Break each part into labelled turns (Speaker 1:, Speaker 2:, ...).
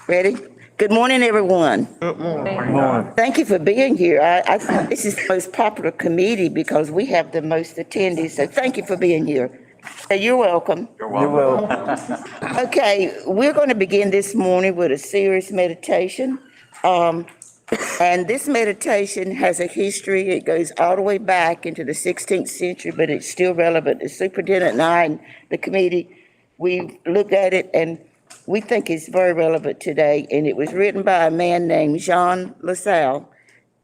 Speaker 1: Ready? Good morning, everyone.
Speaker 2: Good morning.
Speaker 3: Good morning.
Speaker 1: Thank you for being here. I think this is the most popular committee because we have the most attendees, so thank you for being here. You're welcome.
Speaker 3: You're welcome.
Speaker 1: Okay, we're going to begin this morning with a serious meditation. And this meditation has a history. It goes all the way back into the 16th century, but it's still relevant. The superintendent and I and the committee, we looked at it and we think it's very relevant today. And it was written by a man named Jean Lassalle,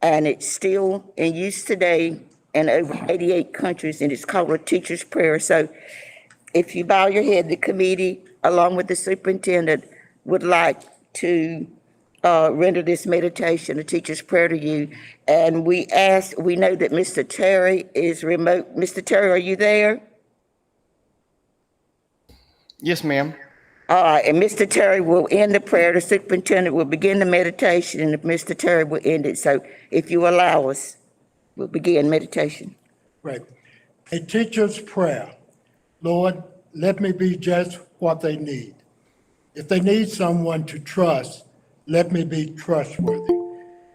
Speaker 1: and it's still in use today in over 88 countries, and it's called a teacher's prayer. So if you bow your head, the committee, along with the superintendent, would like to render this meditation, a teacher's prayer to you. And we know that Mr. Terry is remote. Mr. Terry, are you there?
Speaker 2: Yes, ma'am.
Speaker 1: All right, and Mr. Terry will end the prayer. The superintendent will begin the meditation, and Mr. Terry will end it. So if you allow us, we'll begin meditation.
Speaker 4: Right. A teacher's prayer. Lord, let me be just what they need. If they need someone to trust, let me be trustworthy.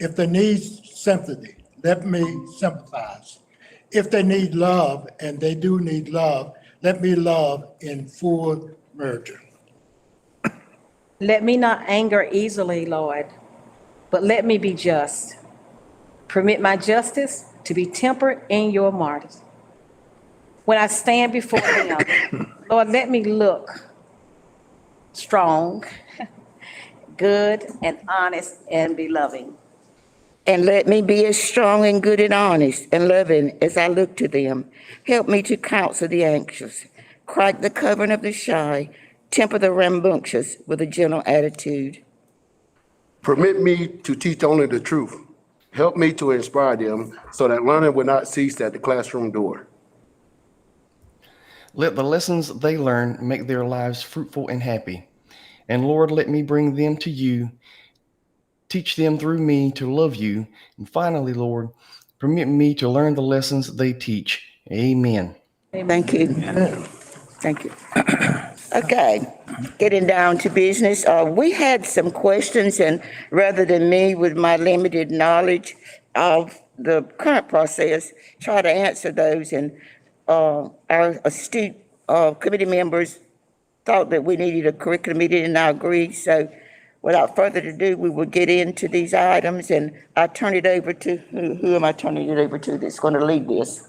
Speaker 4: If they need sympathy, let me sympathize. If they need love, and they do need love, let me love in full measure.
Speaker 5: Let me not anger easily, Lord, but let me be just. Permit my justice to be tempered in your martyrs. When I stand before them, Lord, let me look strong, good and honest and be loving.
Speaker 1: And let me be as strong and good and honest and loving as I look to them. Help me to counsel the anxious, crack the covering of the shy, temper the rambunctious with a gentle attitude.
Speaker 6: Permit me to teach only the truth. Help me to inspire them so that learning will not cease at the classroom door.
Speaker 2: Let the lessons they learn make their lives fruitful and happy. And Lord, let me bring them to you. Teach them through me to love you. And finally, Lord, permit me to learn the lessons they teach. Amen.
Speaker 1: Thank you. Thank you. Okay, getting down to business. We had some questions, and rather than me, with my limited knowledge of the current process, try to answer those. And our astute committee members thought that we needed a curriculum meeting, and I agree. So without further ado, we will get into these items, and I turn it over to, who am I turning it over to that's going to lead this?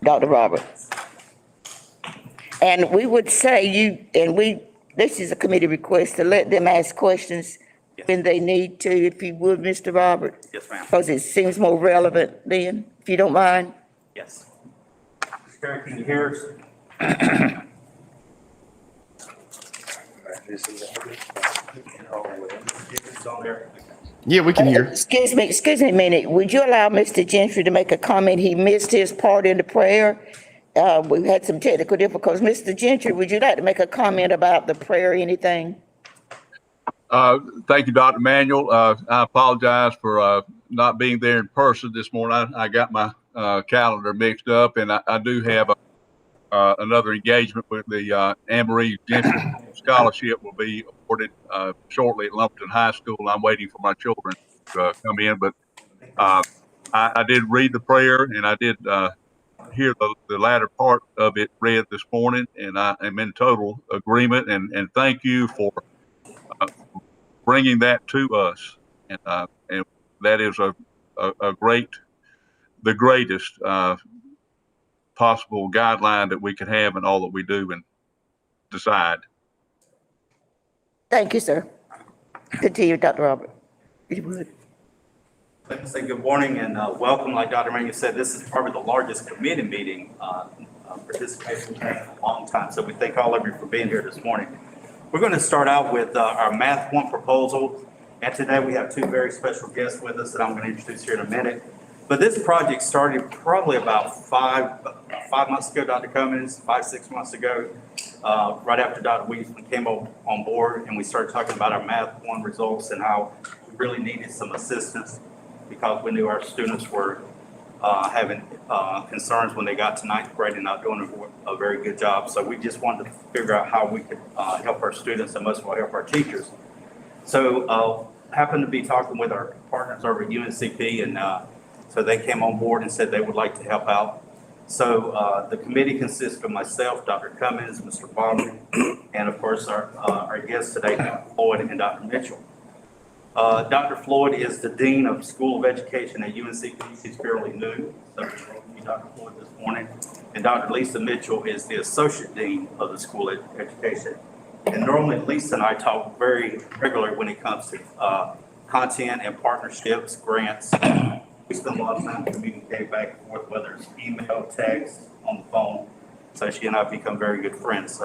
Speaker 1: Dr. Roberts. And we would say this is a committee request to let them ask questions when they need to, if you would, Mr. Robert.
Speaker 3: Yes, ma'am.
Speaker 1: Because it seems more relevant then, if you don't mind.
Speaker 3: Yes. Mr. Terry, can you hear us? It's on there.
Speaker 2: Yeah, we can hear.
Speaker 1: Excuse me a minute. Would you allow Mr. Gentry to make a comment? He missed his part in the prayer. We had some technical difficulties. Mr. Gentry, would you like to make a comment about the prayer or anything?
Speaker 7: Thank you, Dr. Manuel. I apologize for not being there in person this morning. I got my calendar mixed up, and I do have another engagement with the Anne Marie Gentry Scholarship will be awarded shortly at Lumpton High School. I'm waiting for my children to come in, but I did read the prayer, and I did hear the latter part of it read this morning, and I am in total agreement. And thank you for bringing that to us, and that is the greatest possible guideline that we can have in all that we do and decide.
Speaker 1: Thank you, sir. Continue, Dr. Robert, if you would.
Speaker 3: Let me say good morning and welcome. Like Dr. Manuel said, this is probably the largest committee meeting participation we've had in a long time. So we thank all of you for being here this morning. We're going to start out with our Math 1 proposal. And today we have two very special guests with us that I'm going to introduce here in a minute. But this project started probably about five months ago, Dr. Cummings, 6 months ago, right after Dr. Weedsman came on board, and we started talking about our Math 1 results and how we really needed some assistance because we knew our students were having concerns when they got to ninth grade and not doing a very good job. So we just wanted to figure out how we could help our students and most of all help our teachers. So happened to be talking with our partners over at UNCP, and so they came on board and said they would like to help out. So the committee consists of myself, Dr. Cummins, Mr. Baldwin, and of course our guests today, Dr. Floyd and Dr. Mitchell. Dr. Floyd is the Dean of School of Education at UNCP. She's fairly new, so we're welcoming you, Dr. Floyd, this morning. And Dr. Lisa Mitchell is the Associate Dean of the School of Education. And normally Lisa and I talk very regularly when it comes to content and partnerships, grants. We spend a lot of time communicating back and forth, whether it's email, text, on the phone. So she and I have become very good friends,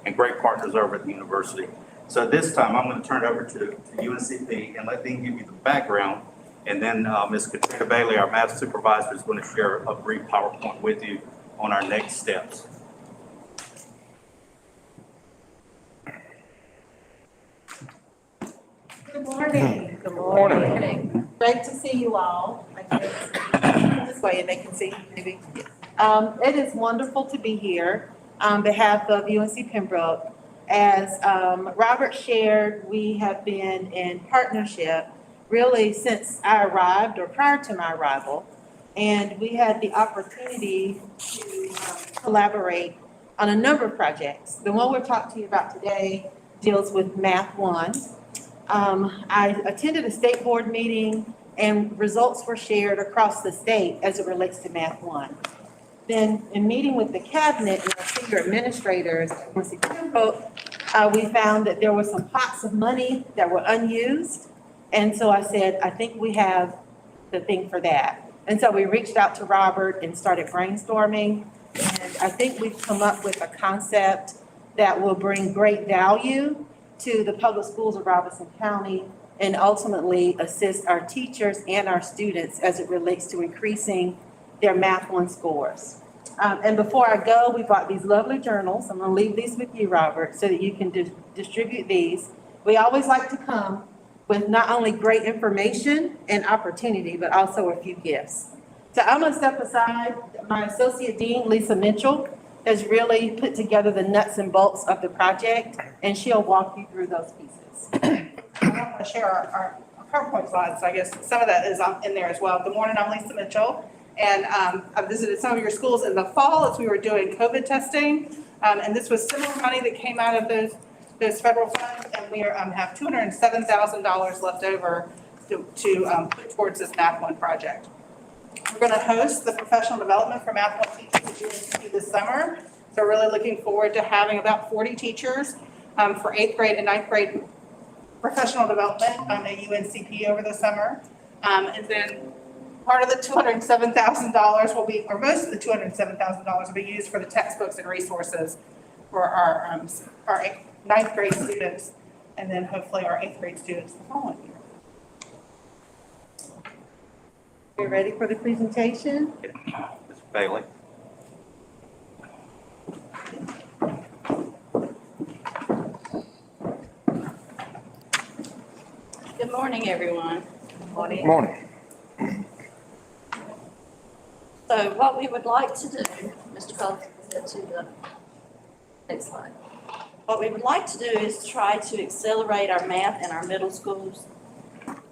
Speaker 3: and great partners over at the university. So this time I'm going to turn it over to UNCP and let them give you the background. And then Ms. Katrina Bailey, our math supervisor, is going to share a brief PowerPoint with you on our next steps.
Speaker 8: Good morning. Good morning. Great to see you all. I guess this way and they can see you maybe. It is wonderful to be here on behalf of UNC Pembroke. As Robert shared, we have been in partnership really since I arrived or prior to my arrival. And we had the opportunity to collaborate on a number of projects. The one we're talking to you about today deals with Math 1. I attended a state board meeting and results were shared across the state as it relates to Math 1. Then in meeting with the cabinet and our senior administrators, we found that there were some pots of money that were unused. And so I said, I think we have the thing for that. And so we reached out to Robert and started brainstorming. And I think we've come up with a concept that will bring great value to the public schools of Robeson County and ultimately assist our teachers and our students as it relates to increasing their Math 1 scores. And before I go, we bought these lovely journals. I'm going to leave these with you, Robert, so that you can distribute these. We always like to come with not only great information and opportunity, but also a few gifts. So I'm going to step aside. My Associate Dean, Lisa Mitchell, has really put together the nuts and bolts of the project, and she'll walk you through those pieces.
Speaker 9: I want to share our PowerPoint slides. I guess some of that is in there as well. Good morning, I'm Lisa Mitchell, and I visited some of your schools in the fall as we were doing COVID testing, and this was similar money that came out of those federal funds, and we have $207,000 left over to put towards this Math 1 project. We're going to host the professional development for Math 1 teachers at UNC this summer. So we're really looking forward to having about 40 teachers for 8th grade and 9th grade professional development at UNCP over the summer. And then part of the $207,000 will be, or most of the $207,000 will be used for the textbooks and resources for our 9th grade students, and then hopefully our 8th grade students the following year.
Speaker 8: You ready for the presentation?
Speaker 3: Ms. Bailey.
Speaker 10: Good morning, everyone.
Speaker 8: Morning.
Speaker 2: Morning.
Speaker 10: So what we would like to do, Mr. Collins, get to the next slide. What we would like to do is try to accelerate our math in our middle schools.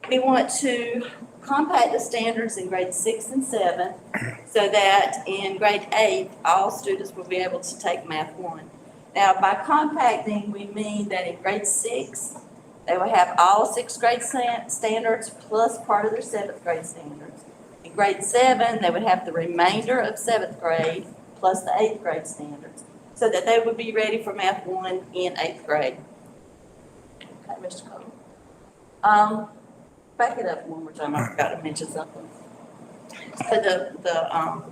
Speaker 10: We want to compact the standards in grades 6 and 7 so that in grade 8, all students will be able to take Math 1. Now, by compacting, we mean that in grade 6, they will have all 6th grade standards plus part of their 7th grade standards. In grade 7, they would have the remainder of 7th grade plus the 8th grade standards so that they would be ready for Math 1 in 8th grade. Okay, Mr. Cole. Back it up one more time. I forgot to mention something. So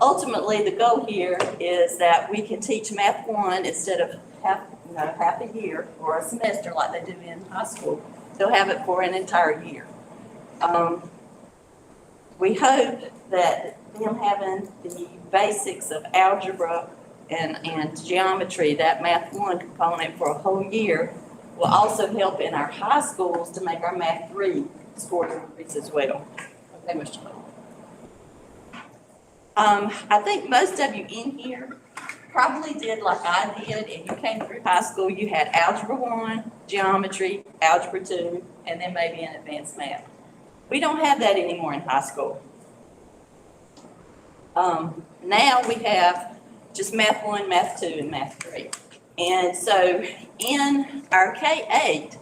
Speaker 10: ultimately the goal here is that we can teach Math 1 instead of half a year or a semester like they do in high school. They'll have it for an entire year. We hope that them having the basics of algebra and geometry, that Math 1 component for a whole year, will also help in our high schools to make our Math 3 scores increase as well. Okay, Mr. Cole. I think most of you in here probably did like I did, and you came through high school, you had Algebra 1, Geometry, Algebra 2, and then maybe an advanced math. We don't have that anymore in high school. Now we have just Math 1, Math 2, and Math 3. And so in our K-8,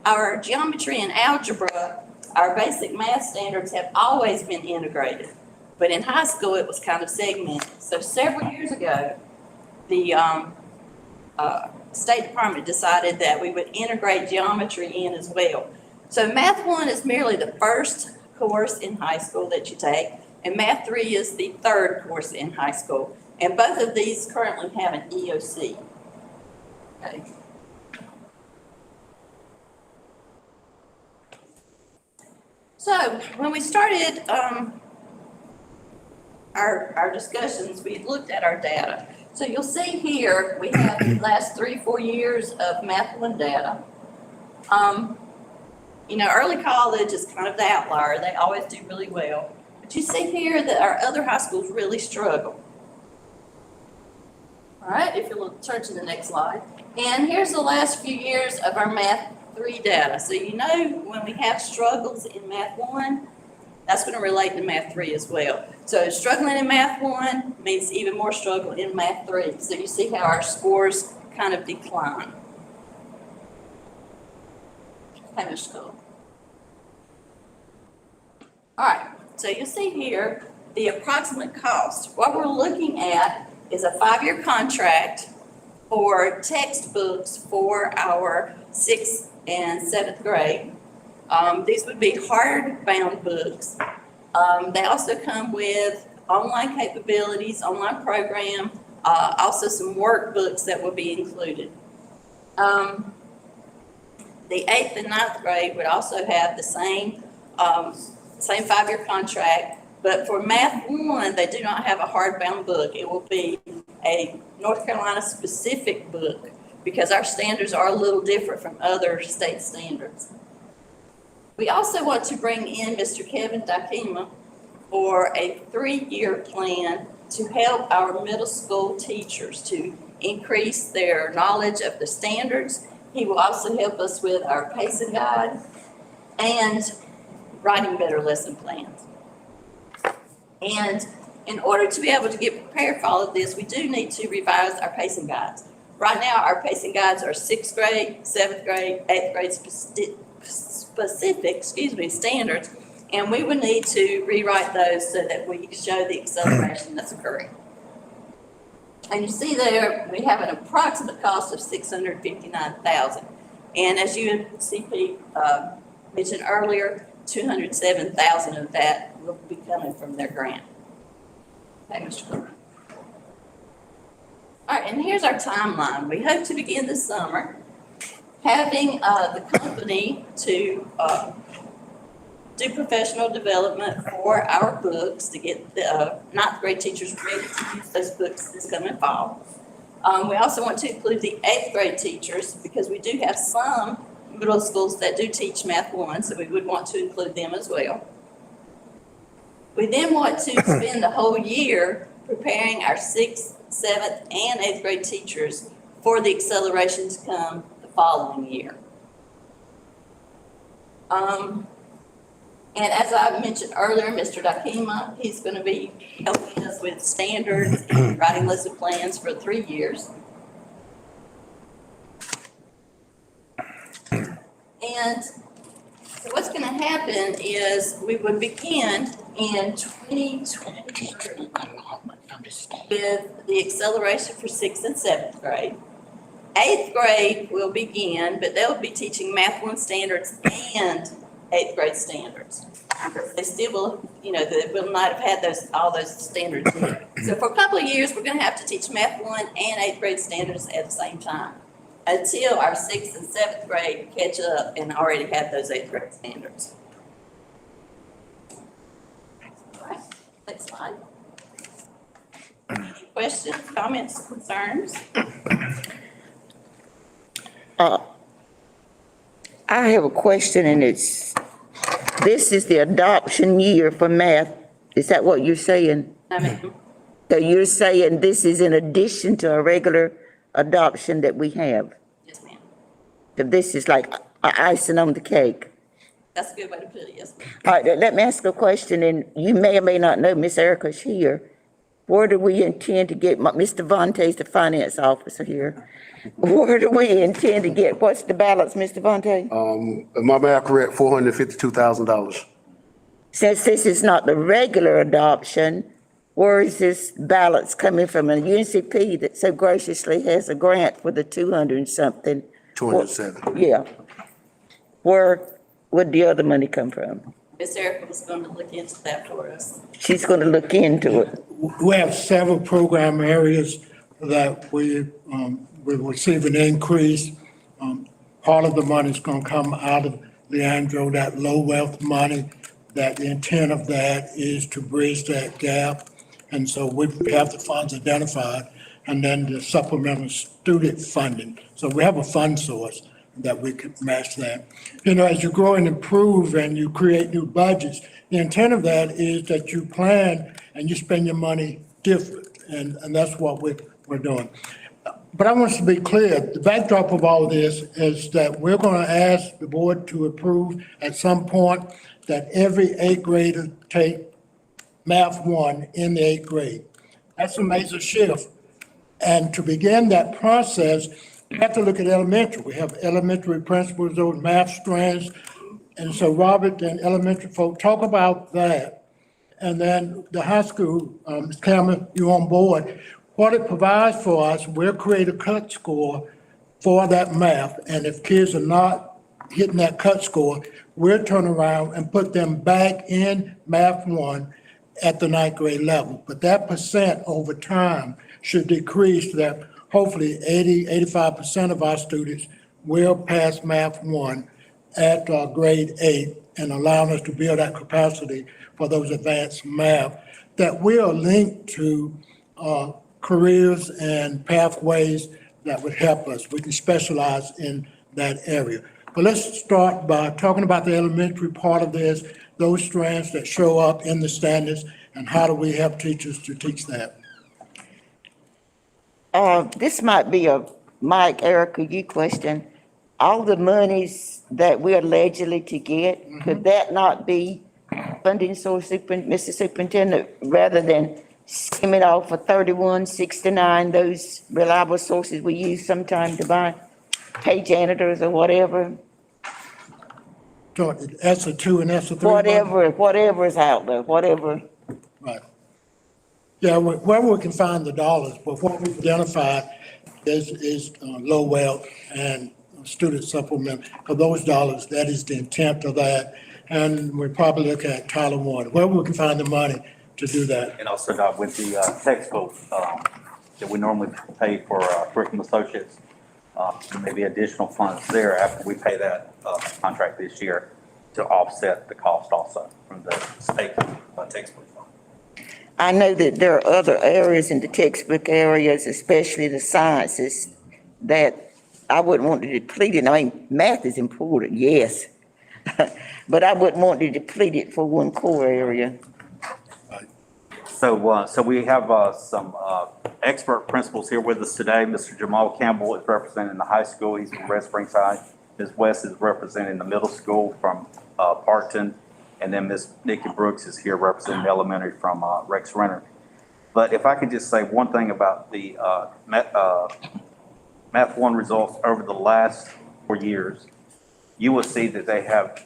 Speaker 10: our geometry and algebra, our basic math standards have always been integrated. But in high school, it was kind of segmented. So several years ago, the State Department decided that we would integrate geometry in as well. So Math 1 is merely the first course in high school that you take, and Math 3 is the third course in high school. And both of these currently have an EOC. Okay. So when we started our discussions, we looked at our data. So you'll see here, we have the last 3-4 years of Math 1 data. You know, early college is kind of the outlier. They always do really well. But you see here that our other high schools really struggle. All right, if you'll turn to the next slide. And here's the last few years of our Math 3 data. So you know when we have struggles in Math 1, that's going to relate to Math 3 as well. So struggling in Math 1 means even more struggle in Math 3. So you see how our scores kind of decline. Okay, Mr. Cole. All right, so you see here the approximate cost. What we're looking at is a 5-year contract for textbooks for our 6th and 7th grade. These would be hardbound books. They also come with online capabilities, online program, also some workbooks that will be included. The 8th and 9th grade would also have the same 5-year contract, but for Math 1, they do not have a hardbound book. It will be a North Carolina specific book because our standards are a little different from other state standards. We also want to bring in Mr. Kevin Dakima for a 3-year plan to help our middle school teachers to increase their knowledge of the standards. He will also help us with our pacing guide and writing better lesson plans. And in order to be able to get prepared for all of this, we do need to revise our pacing guides. Right now, our pacing guides are 6th grade, 7th grade, 8th grade specific standards, and we would need to rewrite those so that we show the acceleration that's occurring. And you see there, we have an approximate cost of $659,000. And as UNCP mentioned earlier, $207,000 of that will be coming from their grant. Okay, Mr. Clerk. All right, and here's our timeline. We hope to begin this summer having the company to do professional development for our books to get the 9th grade teachers ready to use those books this coming fall. We also want to include the 8th grade teachers because we do have some middle schools that do teach Math 1, so we would want to include them as well. We then want to spend the whole year preparing our 6th, 7th, and 8th grade teachers for the acceleration to come the following year. And as I mentioned earlier, Mr. Dakima, he's going to be helping us with standards and writing lesson plans for 3 years. And so what's going to happen is we would begin in 2023 with the acceleration for 6th and 7th grade. 8th grade will begin, but they'll be teaching Math 1 standards and 8th grade standards. They still will, they will not have had all those standards yet. So for a couple of years, we're going to have to teach Math 1 and 8th grade standards at the same time until our 6th and 7th grade catch up and already have those 8th grade standards. All right, next slide. Any questions, comments, concerns?
Speaker 1: I have a question, and this is the adoption year for math. Is that what you're saying?
Speaker 10: I mean,
Speaker 1: So you're saying this is in addition to a regular adoption that we have?
Speaker 10: yes, ma'am.
Speaker 1: So this is like icing on the cake?
Speaker 10: That's a good way to put it, yes, ma'am.
Speaker 1: All right, let me ask a question, and you may or may not know, Miss Erica's here. Where do we intend to get, Mr. Vontae's the finance officer here. Where do we intend to get, what's the balance, Mr. Vontae?
Speaker 6: If my math correct, $452,000.
Speaker 1: Since this is not the regular adoption, where is this balance coming from? And UNCP that so graciously has a grant for the 200 and something.
Speaker 6: 207.
Speaker 1: Yeah. Where would the other money come from?
Speaker 10: Miss Erica was going to look into that for us.
Speaker 1: She's gonna look into it.
Speaker 4: We have several program areas that we receive an increase. Part of the money is gonna come out of Leandro, that low wealth money, that the intent of that is to bridge that gap. And so we have the funds identified, and then the supplemental student funding. So we have a fund source that we could match that. You know, as you grow and improve and you create new budgets, the intent of that is that you plan and you spend your money different, and that's what we're doing. But I want us to be clear, the backdrop of all this is that we're gonna ask the board to approve at some point that every eighth grader take Math 1 in the eighth grade. That's a major shift. And to begin that process, you have to look at elementary. We have elementary principals, those math strands. And so Robert and elementary folk, talk about that. And then the high school, Ms. Cameron, you on board. What it provides for us, we'll create a cut score for that math. And if kids are not hitting that cut score, we'll turn around and put them back in Math 1 at the ninth grade level. But that percent over time should decrease that hopefully 85% of our students will pass Math 1 at grade 8 and allowing us to build that capacity for those advanced math that will link to careers and pathways that would help us. We can specialize in that area. But let's start by talking about the elementary part of this, those strands that show up in the standards, and how do we help teachers to teach that?
Speaker 1: This might be a Mike, Erica, you question. All the monies that we're allegedly to get, could that not be funding source, Mr. Superintendent, rather than skimming off for 3169, those reliable sources we use sometime to buy, pay janitors or whatever?
Speaker 4: So ESSA 2 and ESSA 3?
Speaker 1: Whatever is out there, whatever.
Speaker 4: Right. Yeah, wherever we can find the dollars, but what we've identified is low wealth and student supplement. For those dollars, that is the intent of that. And we probably look at Title I, wherever we can find the money to do that.
Speaker 3: And also with the textbook that we normally pay for curriculum associates, maybe additional funds there after we pay that contract this year to offset the cost also from the state textbook fund.
Speaker 1: I know that there are other areas in the textbook areas, especially the sciences, that I wouldn't want to deplete it. I mean, math is important, yes. But I wouldn't want to deplete it for one core area.
Speaker 3: So we have some expert principals here with us today. Mr. Jamal Campbell is representing the high school. He's from Red Springs High. Ms. West is representing the middle school from Parkton. And then Ms. Nikki Brooks is here representing the elementary from Rex Renner. But if I could just say one thing about the Math 1 results over the last 4 years, you will see that they have,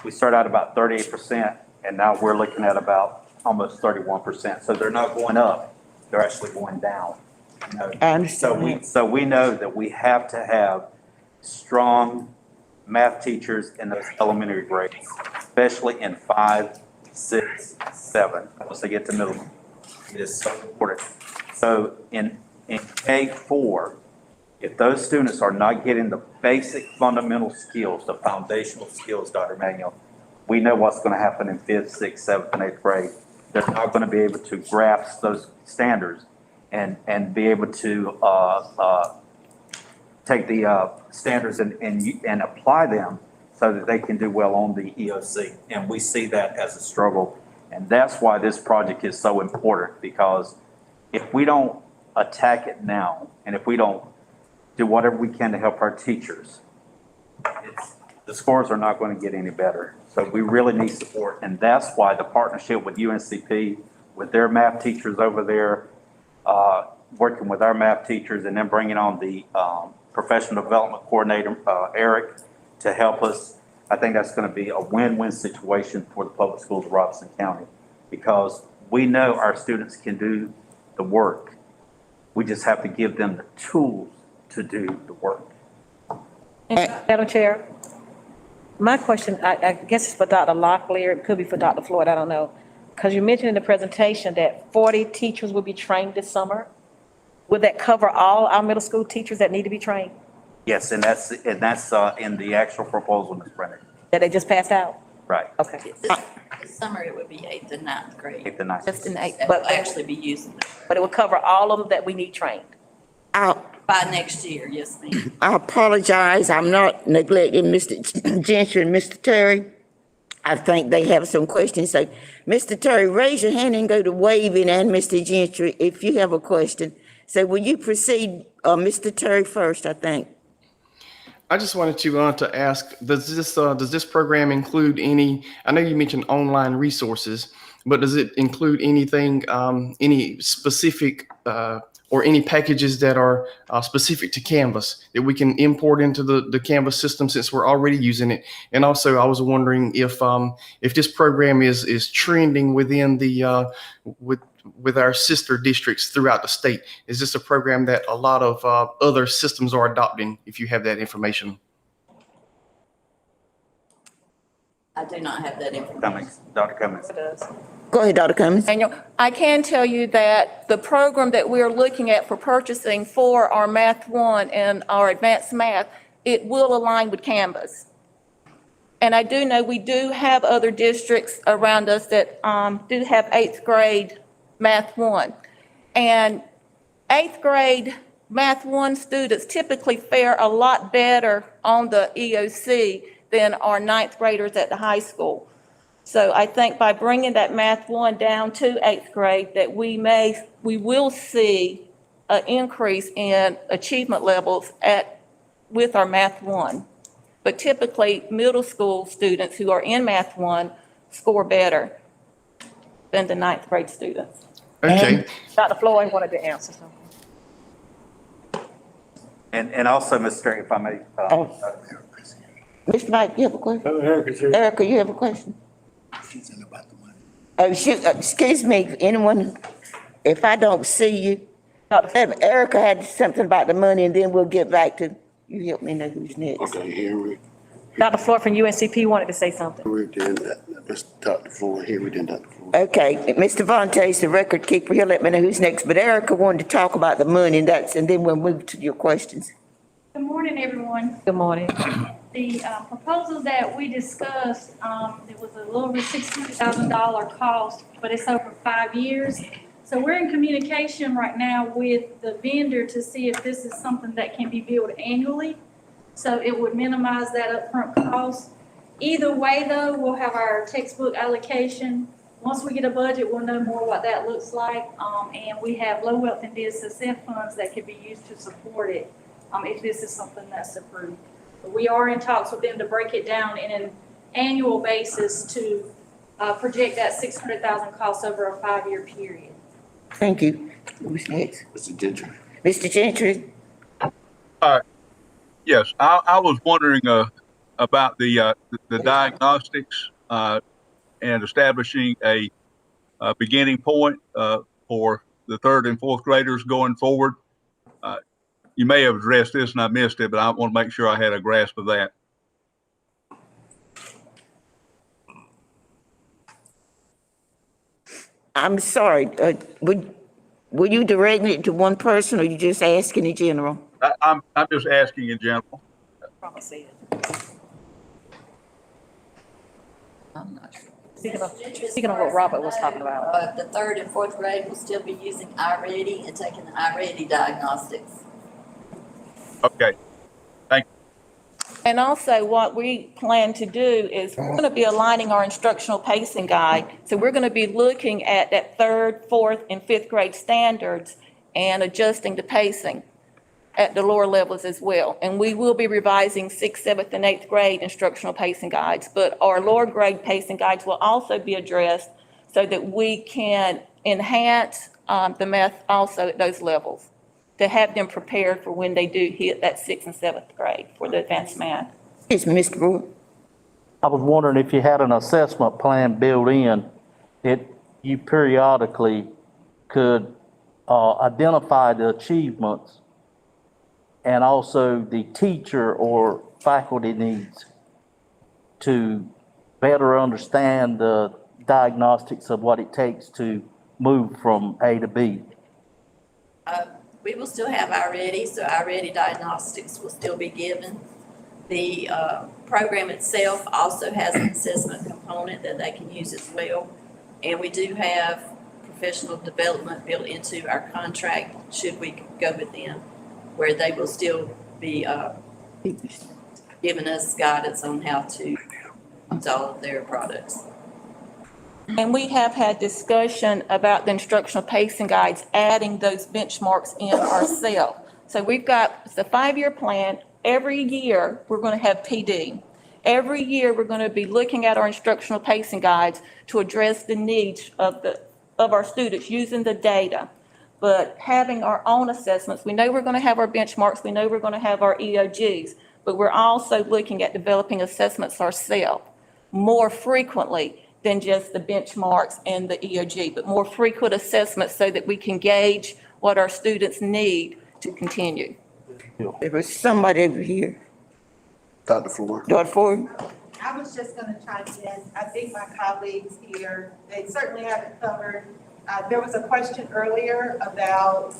Speaker 3: we start out about 38%, and now we're looking at about almost 31%. So they're not going up, they're actually going down. You know?
Speaker 1: I understand.
Speaker 3: So we know that we have to have strong math teachers in those elementary grades, especially in 5, 6, 7, once they get to middle. It is so important. So in K4, if those students are not getting the basic fundamental skills, the foundational skills, Dr. Manuel, we know what's going to happen in 5th, 6th, 7th, and 8th grade. They're not going to be able to grasp those standards and be able to take the standards and apply them so that they can do well on the EOC. And we see that as a struggle. And that's why this project is so important, because if we don't attack it now, and if we don't do whatever we can to help our teachers, the scores are not going to get any better. So we really need support. And that's why the partnership with UNCP, with their math teachers over there, working with our math teachers, and then bringing on the professional development coordinator, Eric, to help us. I think that's going to be a win-win situation for the public schools of Robinson County, because we know our students can do the work. We just have to give them the tools to do the work.
Speaker 5: Madam Chair, my question, I guess it's for Dr. Locklear, it could be for Dr. Floyd, I don't know. Because you mentioned in the presentation that 40 teachers will be trained this summer. Would that cover all our middle school teachers that need to be trained,
Speaker 3: Yes, and that's in the actual proposal, Ms. Brennan.
Speaker 5: that they just passed out?
Speaker 3: Right.
Speaker 5: Okay.
Speaker 10: This summer, it would be 8th and 9th grade.
Speaker 3: 8th and 9th.
Speaker 5: Just in eight,
Speaker 10: That
Speaker 5: but,
Speaker 10: will actually be using it
Speaker 5: but it would cover all of them that we need trained.
Speaker 1: I
Speaker 10: by next year, yes, ma'am.
Speaker 1: I apologize. I'm not neglecting Mr. Gentry and Mr. Terry. I think they have some questions. So, Mr. Terry, raise your hand and go to waving, and Mr. Gentry, if you have a question. So will you proceed, Mr. Terry first, I think?
Speaker 2: I just wanted to ask, does this program include any, I know you mentioned online resources, but does it include anything, any specific, or any packages that are specific to Canvas that we can import into the Canvas system since we're already using it? And also, I was wondering if this program is trending within the with our sister districts throughout the state. Is this a program that a lot of other systems are adopting? If you have that information.
Speaker 10: I do not have that information.
Speaker 3: Cummings, Dr. Cummings.
Speaker 1: Go ahead, Dr. Cummings.
Speaker 11: Daniel, I can tell you that the program that we're looking at for purchasing for our Math 1 and our advanced math, it will align with Canvas. And I do know we do have other districts around us that do have 8th grade Math 1. And 8th grade Math 1 students typically fare a lot better on the EOC than our 9th graders at the high school. So I think by bringing that Math 1 down to 8th grade, that we will see an increase in achievement levels with our Math 1. But typically, middle school students who are in Math 1 score better than the 9th grade students.
Speaker 2: Okay.
Speaker 5: Dr. Floyd wanted to answer something.
Speaker 3: And also, Mr. Terry, if I may.
Speaker 1: Mr. Knight, you have a question?
Speaker 4: Erica's here.
Speaker 1: Erica, you have a question?
Speaker 4: She's in about the money.
Speaker 1: Oh, shoot, excuse me, anyone, if I don't see you. Erica had something about the money, and then we'll get back to, you help me know who's next.
Speaker 6: Okay, Henry,
Speaker 5: Dr. Floyd from UNCP wanted to say something.
Speaker 6: then let's Dr. Floyd, Henry, then Dr. Floyd.
Speaker 1: Okay, Mr. Vontae's the record keeper, he'll let me know who's next, but Erica wanted to talk about the money, and then we'll move to your questions.
Speaker 12: Good morning, everyone.
Speaker 5: Good morning.
Speaker 12: The proposal that we discussed, it was a little over $600,000 cost, but it's over 5 years. So we're in communication right now with the vendor to see if this is something that can be billed annually. So it would minimize that upfront cost. Either way, though, we'll have our textbook allocation. Once we get a budget, we'll know more what that looks like. And we have low wealth and DSSF funds that could be used to support it if this is something that's approved. But we are in talks with them to break it down in an annual basis to project that $600,000 cost over a 5-year period.
Speaker 1: Thank you. Who's next?
Speaker 6: Mr. Gentry.
Speaker 1: Mr. Gentry?
Speaker 7: Yes, I was wondering about the diagnostics and establishing a beginning point for the 3rd and 4th graders going forward. You may have addressed this and I missed it, but I want to make sure I had a grasp of that.
Speaker 1: I'm sorry, were you directing it to one person, or you just asking in general?
Speaker 7: I'm just asking in general.
Speaker 10: I'm not sure.
Speaker 5: Speaking of what Robert was talking about.
Speaker 10: The 3rd and 4th grade will still be using iReady and taking the iReady diagnostics.
Speaker 7: Okay. Thank you.
Speaker 11: And also what we plan to do is we're going to be aligning our instructional pacing guide. So we're going to be looking at that 3rd, 4th, and 5th grade standards and adjusting the pacing at the lower levels as well. And we will be revising 6th, 7th, and 8th grade instructional pacing guides. But our lower grade pacing guides will also be addressed so that we can enhance the math also at those levels, to have them prepared for when they do hit that 6th and 7th grade for the advanced math.
Speaker 1: Excuse me, Mr. Brewer.
Speaker 13: I was wondering if you had an assessment plan built in, that you periodically could identify the achievements and also the teacher or faculty needs to better understand the diagnostics of what it takes to move from A to B.
Speaker 10: We will still have iReady, so iReady diagnostics will still be given. The program itself also has an assessment component that they can use as well. And we do have professional development built into our contract, should we go with them, where they will still be giving us guidance on how to use all of their products.
Speaker 11: And we have had discussion about the instructional pacing guides, adding those benchmarks in ourselves. So we've got the 5-year plan. Every year, we're going to have PD. Every year, we're going to be looking at our instructional pacing guides to address the needs of our students using the data. But having our own assessments, we know we're going to have our benchmarks, we know we're going to have our EOGs, but we're also looking at developing assessments ourselves more frequently than just the benchmarks and the EOG, but more frequent assessments so that we can gauge what our students need to continue.
Speaker 1: There was somebody over here.
Speaker 6: Dr. Floor.
Speaker 1: Dr. Ford?
Speaker 8: I was just gonna chime in. I think my colleagues here, they certainly have it covered. There was a question earlier about,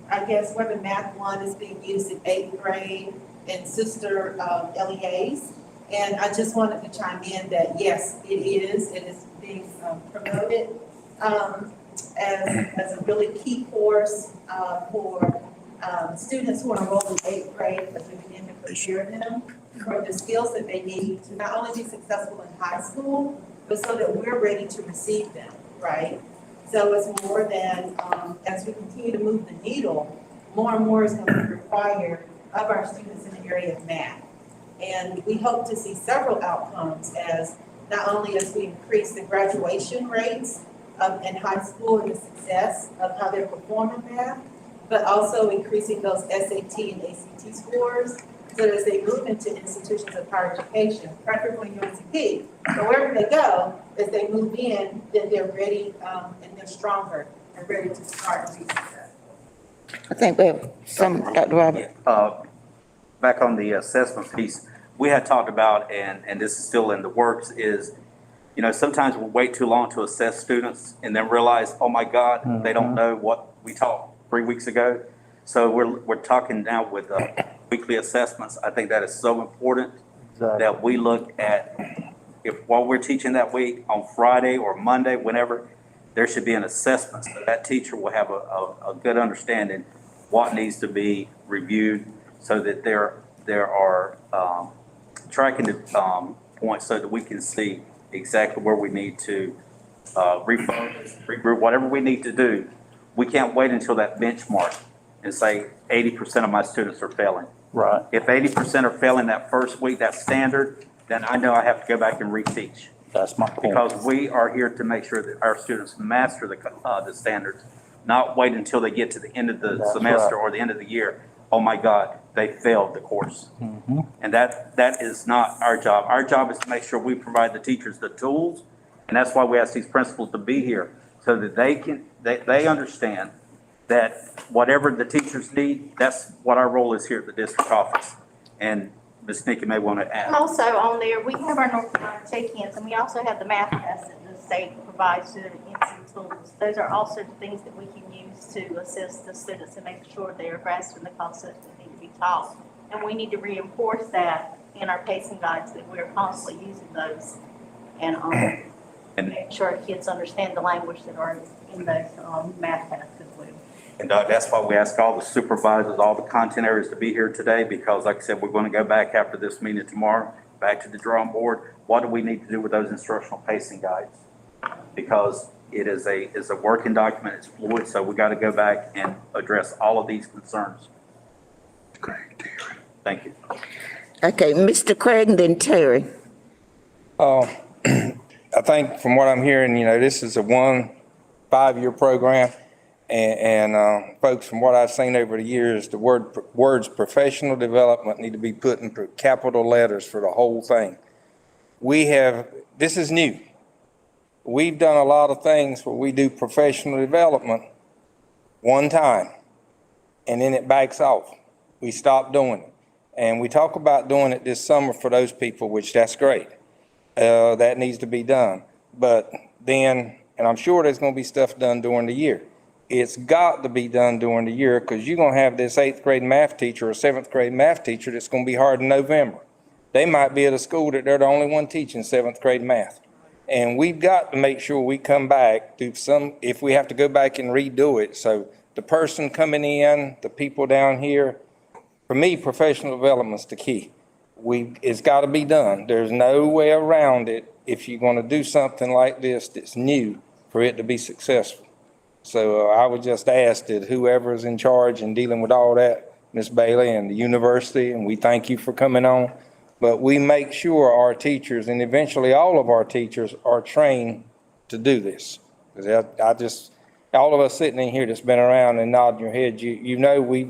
Speaker 8: I guess, whether Math 1 is being used in 8th grade and sister LEAs. And I just wanted to chime in that, yes, it is. It is being promoted as a really key course for students who are enrolled in 8th grade, as we begin to prepare them for the skills that they need to not only be successful in high school, but so that we're ready to receive them, right? So it's more than, as we continue to move the needle, more and more is going to be required of our students in the area of math. And we hope to see several outcomes as not only as we increase the graduation rates in high school and the success of how they're performing math, but also increasing those SAT and ACT scores so that as they move into institutions of higher education, preferably UNCP, but wherever they go, as they move in, then they're ready and they're stronger and ready to start and be successful.
Speaker 1: I think we have some, Dr. Robert.
Speaker 3: Back on the assessment piece, we had talked about, and this is still in the works, is, you know, sometimes we'll wait too long to assess students and then realize, oh my God, they don't know what we taught 3 weeks ago. So we're talking now with weekly assessments. I think that is so important that we look at, if while we're teaching that week on Friday or Monday, whenever, there should be an assessment so that teacher will have a good understanding what needs to be reviewed, so that there are tracking the points so that we can see exactly where we need to refocus, regroup, whatever we need to do. We can't wait until that benchmark and say 80% of my students are failing.
Speaker 13: Right.
Speaker 3: If 80% are failing that first week, that standard, then I know I have to go back and reteach.
Speaker 13: That's my point.
Speaker 3: Because we are here to make sure that our students master the standards, not wait until they get to the end of the semester or the end of the year. Oh my God, they failed the course. And that is not our job. Our job is to make sure we provide the teachers the tools, and that's why we ask these principals to be here, so that they understand that whatever the teachers need, that's what our role is here at the district office. And Ms. Nikki may want to add.
Speaker 14: Also on there, we have our North Carolina check-ins, and we also have the math tests that the state provides to the NC tools. Those are also the things that we can use to assist the students and make sure they are grasping the concepts that need to be taught. And we need to reinforce that in our pacing guides, that we're constantly using those and make sure our kids understand the language that are in those math tests as well.
Speaker 3: And that's why we ask all the supervisors, all the content areas to be here today, because like I said, we're going to go back after this meeting tomorrow, back to the drawing board. What do we need to do with those instructional pacing guides? Because it's a working document, it's fluid, so we got to go back and address all of these concerns. Thank you.
Speaker 1: Okay, Mr. Craig and then Terry.
Speaker 15: I think from what I'm hearing, this is a 5-year program. And folks, from what I've seen over the years, the words professional development need to be put in capital letters for the whole thing. This is new. We've done a lot of things where we do professional development one time, and then it backs off. We stop doing it. And we talk about doing it this summer for those people, which that's great. That needs to be done. But then, and I'm sure there's going to be stuff done during the year. It's got to be done during the year, because you're going to have this 8th grade math teacher or 7th grade math teacher that's going to be hard in November. They might be at a school that they're the only one teaching 7th grade math. And we've got to make sure we come back to if we have to go back and redo it. So the person coming in, the people down here, for me, professional development's the key. It's got to be done. There's no way around it if you're going to do something like this that's new for it to be successful. So I would just ask that whoever is in charge and dealing with all that, Ms. Bailey and the university, and we thank you for coming on, but we make sure our teachers and eventually all of our teachers are trained to do this. Because all of us sitting in here that's been around and nodding your head,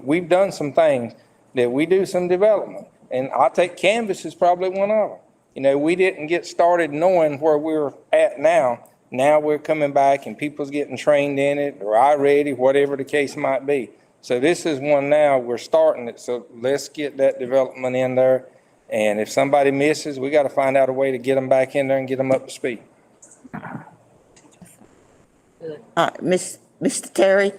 Speaker 15: we've done some things that we do some development. And I think Canvas is probably one of them. We didn't get started knowing where we're at now. Now we're coming back and people's getting trained in it, or iReady, whatever the case might be. So this is one now, we're starting it. So let's get that development in there. And if somebody misses, we got to find out a way to get them back in there and get them up to speed.
Speaker 1: Mr. Terry?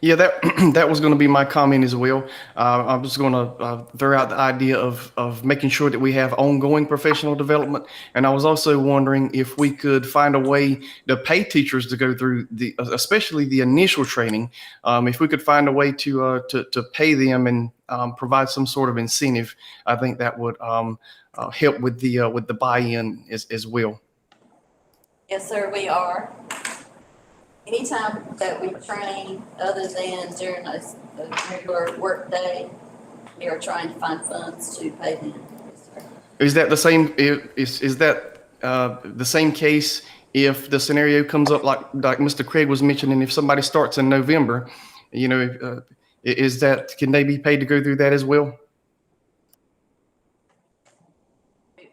Speaker 2: Yeah, that was going to be my comment as well. I was going to throw out the idea of making sure that we have ongoing professional development. And I was also wondering if we could find a way to pay teachers to go through especially the initial training. If we could find a way to pay them and provide some sort of incentive, I think that would help with the buy-in as well.
Speaker 10: Yes, sir, we are. Anytime that we train other than during a regular work day, we are trying to find funds to pay them. Yes, sir.
Speaker 2: Is that the same? Is that the same case if the scenario comes up like Mr. Craig was mentioning? If somebody starts in November, can they be paid to go through that as well?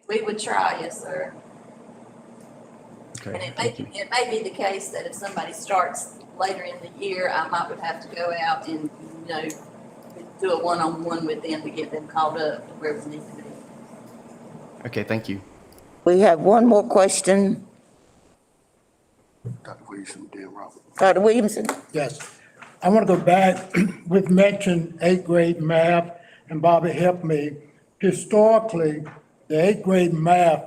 Speaker 10: We would try, yes, sir.
Speaker 2: Okay.
Speaker 10: And it may be the case that if somebody starts later in the year, I would have to go out and, do a one-on-one with them to get them caught up to where we need to be.
Speaker 2: Okay, thank you.
Speaker 1: We have one more question.
Speaker 6: Dr. Williamson, Dan Robert.
Speaker 1: Dr. Williamson?
Speaker 4: Yes. I want to go back. We've mentioned 8th grade math, and Bobby helped me. Historically, the 8th grade math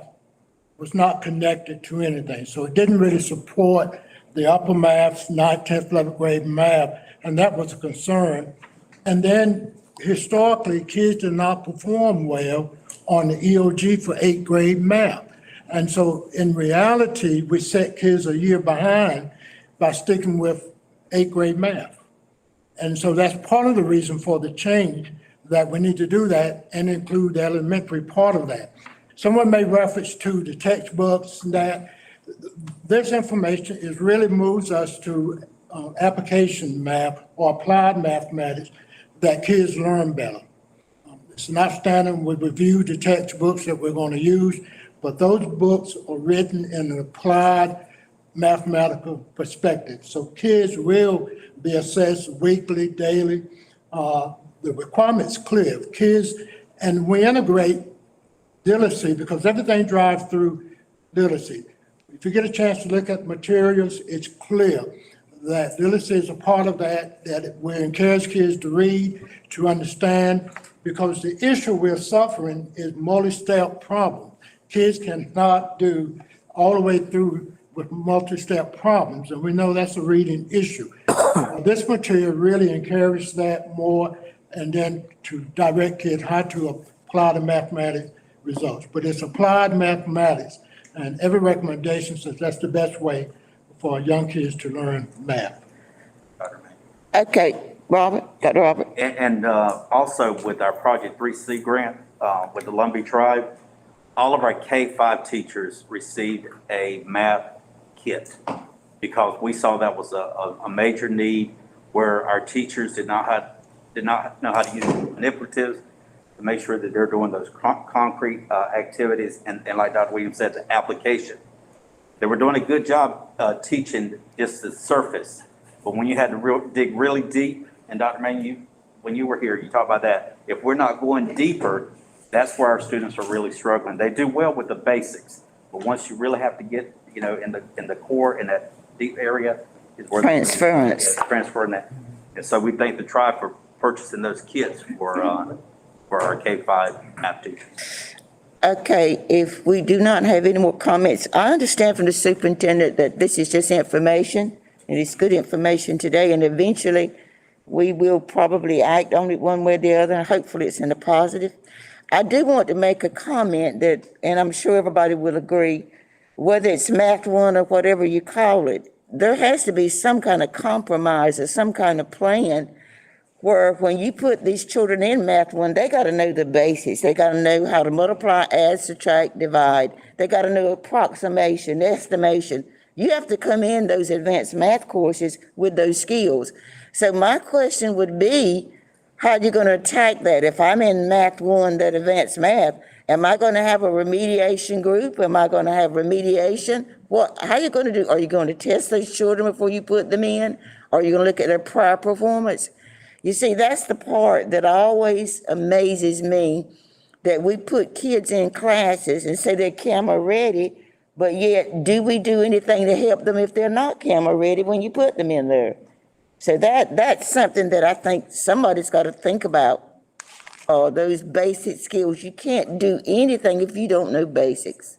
Speaker 4: was not connected to anything. So it didn't really support the upper maths, 9th, 10th, 11th grade math, and that was a concern. And then historically, kids did not perform well on the EOG for 8th grade math. And so in reality, we set kids a year behind by sticking with 8th grade math. And so that's part of the reason for the change, that we need to do that and include the elementary part of that. Someone made reference to the textbooks and that. This information really moves us to application math or applied mathematics that kids learn better. It's not standard. We reviewed the textbooks that we're going to use, but those books are written in an applied mathematical perspective. So kids will be assessed weekly, daily. The requirement's clear. Kids, and we integrate literacy because everything drives through literacy. If you get a chance to look at materials, it's clear that literacy is a part of that we encourage kids to read, to understand, because the issue we're suffering is multi-step problem. Kids cannot do all the way through with multi-step problems, and we know that's a reading issue. This material really encourages that more, and then to direct kids how to apply the mathematics results. But it's applied mathematics, and every recommendation says that's the best way for young kids to learn math.
Speaker 1: Okay, Robert, Dr. Robert.
Speaker 3: And also with our Project 3C grant, with the Lumbee Tribe, all of our K-5 teachers received a math kit because we saw that was a major need where our teachers did not know how to use manipulatives to make sure that they're doing those concrete activities and like Dr. Williams said, the application. They were doing a good job teaching just the surface, but when you had to dig really deep, and Dr. Mann, when you were here, you talked about that. If we're not going deeper, that's where our students are really struggling. They do well with the basics, but once you really have to get, in the core, in that deep area, is where transferring that. And so we thank the tribe for purchasing those kits for our K-5 math teachers.
Speaker 1: Okay, if we do not have any more comments, I understand from the superintendent that this is just information, and it's good information today, and eventually we will probably act on it one way or the other, and hopefully it's in the positive. I do want to make a comment that, and I'm sure everybody will agree, whether it's Math 1 or whatever you call it, there has to be some kind of compromise or some kind of plan where when you put these children in Math 1, they got to know the basics. They got to know how to multiply, add, subtract, divide. They got to know approximation, estimation. You have to come in those advanced math courses with those skills. So my question would be, how are you going to attack that? If I'm in Math 1, that advanced math, am I going to have a remediation group? Am I going to have remediation? How are you going to do? Are you going to test those children before you put them in? Are you going to look at their prior performance? You see, that's the part that always amazes me, that we put kids in classes and say they're camera ready, but yet do we do anything to help them if they're not camera ready when you put them in there? So that's something that I think somebody's got to think about, those basic skills. You can't do anything if you don't know basics.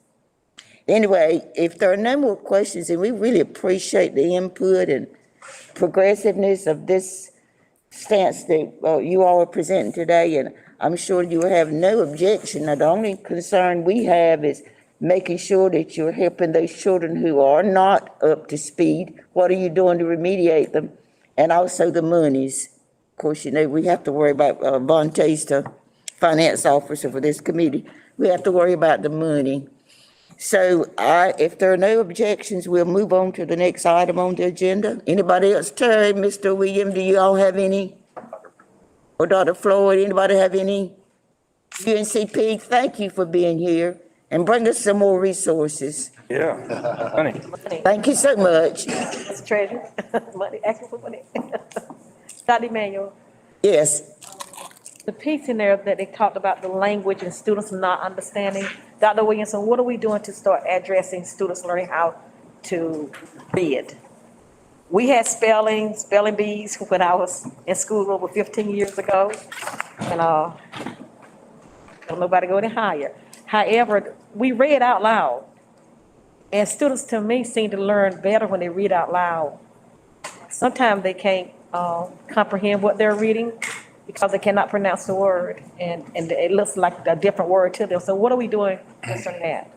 Speaker 1: Anyway, if there are no more questions, and we really appreciate the input and progressiveness of this stance that you all are presenting today, and I'm sure you will have no objection. Now, the only concern we have is making sure that you're helping those children who are not up to speed. What are you doing to remediate them? And also the monies. Of course, we have to worry about Von Taster, finance officer for this committee. We have to worry about the money. So if there are no objections, we'll move on to the next item on the agenda. Anybody else? Terry, Mr. Williams, do you all have any? Or Dr. Floyd, anybody have any? UNCP, thank you for being here and bring us some more resources.
Speaker 15: Yeah, honey.
Speaker 1: Thank you so much.
Speaker 5: Mr. Treasurer, money, asking for money. Dr. Emanuel,
Speaker 1: Yes.
Speaker 5: the piece in there that they talked about the language and students not understanding. Dr. Williamson, what are we doing to start addressing students learning how to read? We had spelling bees when I was in school over 15 years ago, and don't nobody go any higher. However, we read out loud, and students to me seem to learn better when they read out loud. Sometimes they can't comprehend what they're reading because they cannot pronounce the word, and it looks like a different word to them. So what are we doing concerning that?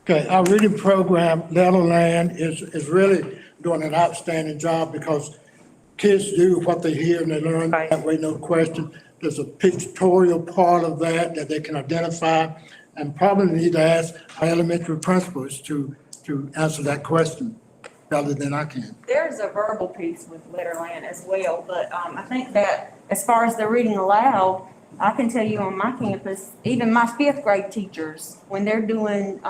Speaker 4: Okay, our reading program, Letterland, is really doing an outstanding job because kids do what they hear and they learn that way, no question. There's a pictorial part of that they can identify, and probably need to ask our elementary principals to answer that question better than I can.
Speaker 10: There's a verbal piece with Letterland as well, but I think that as far as the reading aloud, I can tell you on my campus, even my fifth grade teachers, when they're doing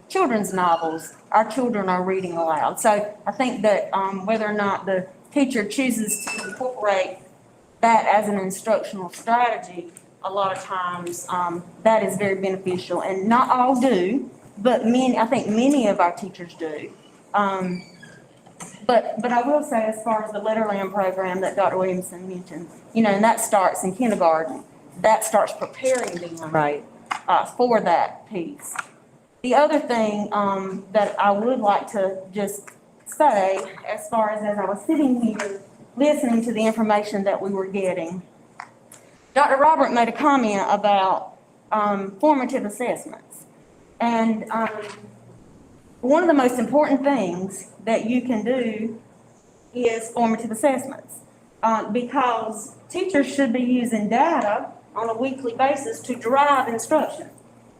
Speaker 10: children's novels, our children are reading aloud. So I think that whether or not the teacher chooses to incorporate that as an instructional strategy, a lot of times that is very beneficial. And not all do, but I think many of our teachers do. But I will say, as far as the Letterland program that Dr. Williamson mentioned, and that starts in kindergarten, that starts preparing them
Speaker 5: Right.
Speaker 10: For that piece.
Speaker 11: The other thing that I would like to just say, as far as I was sitting here listening to the information that we were getting, Dr. Robert made a comment about formative assessments. And one of the most important things that you can do is formative assessments, because teachers should be using data on a weekly basis to drive instruction.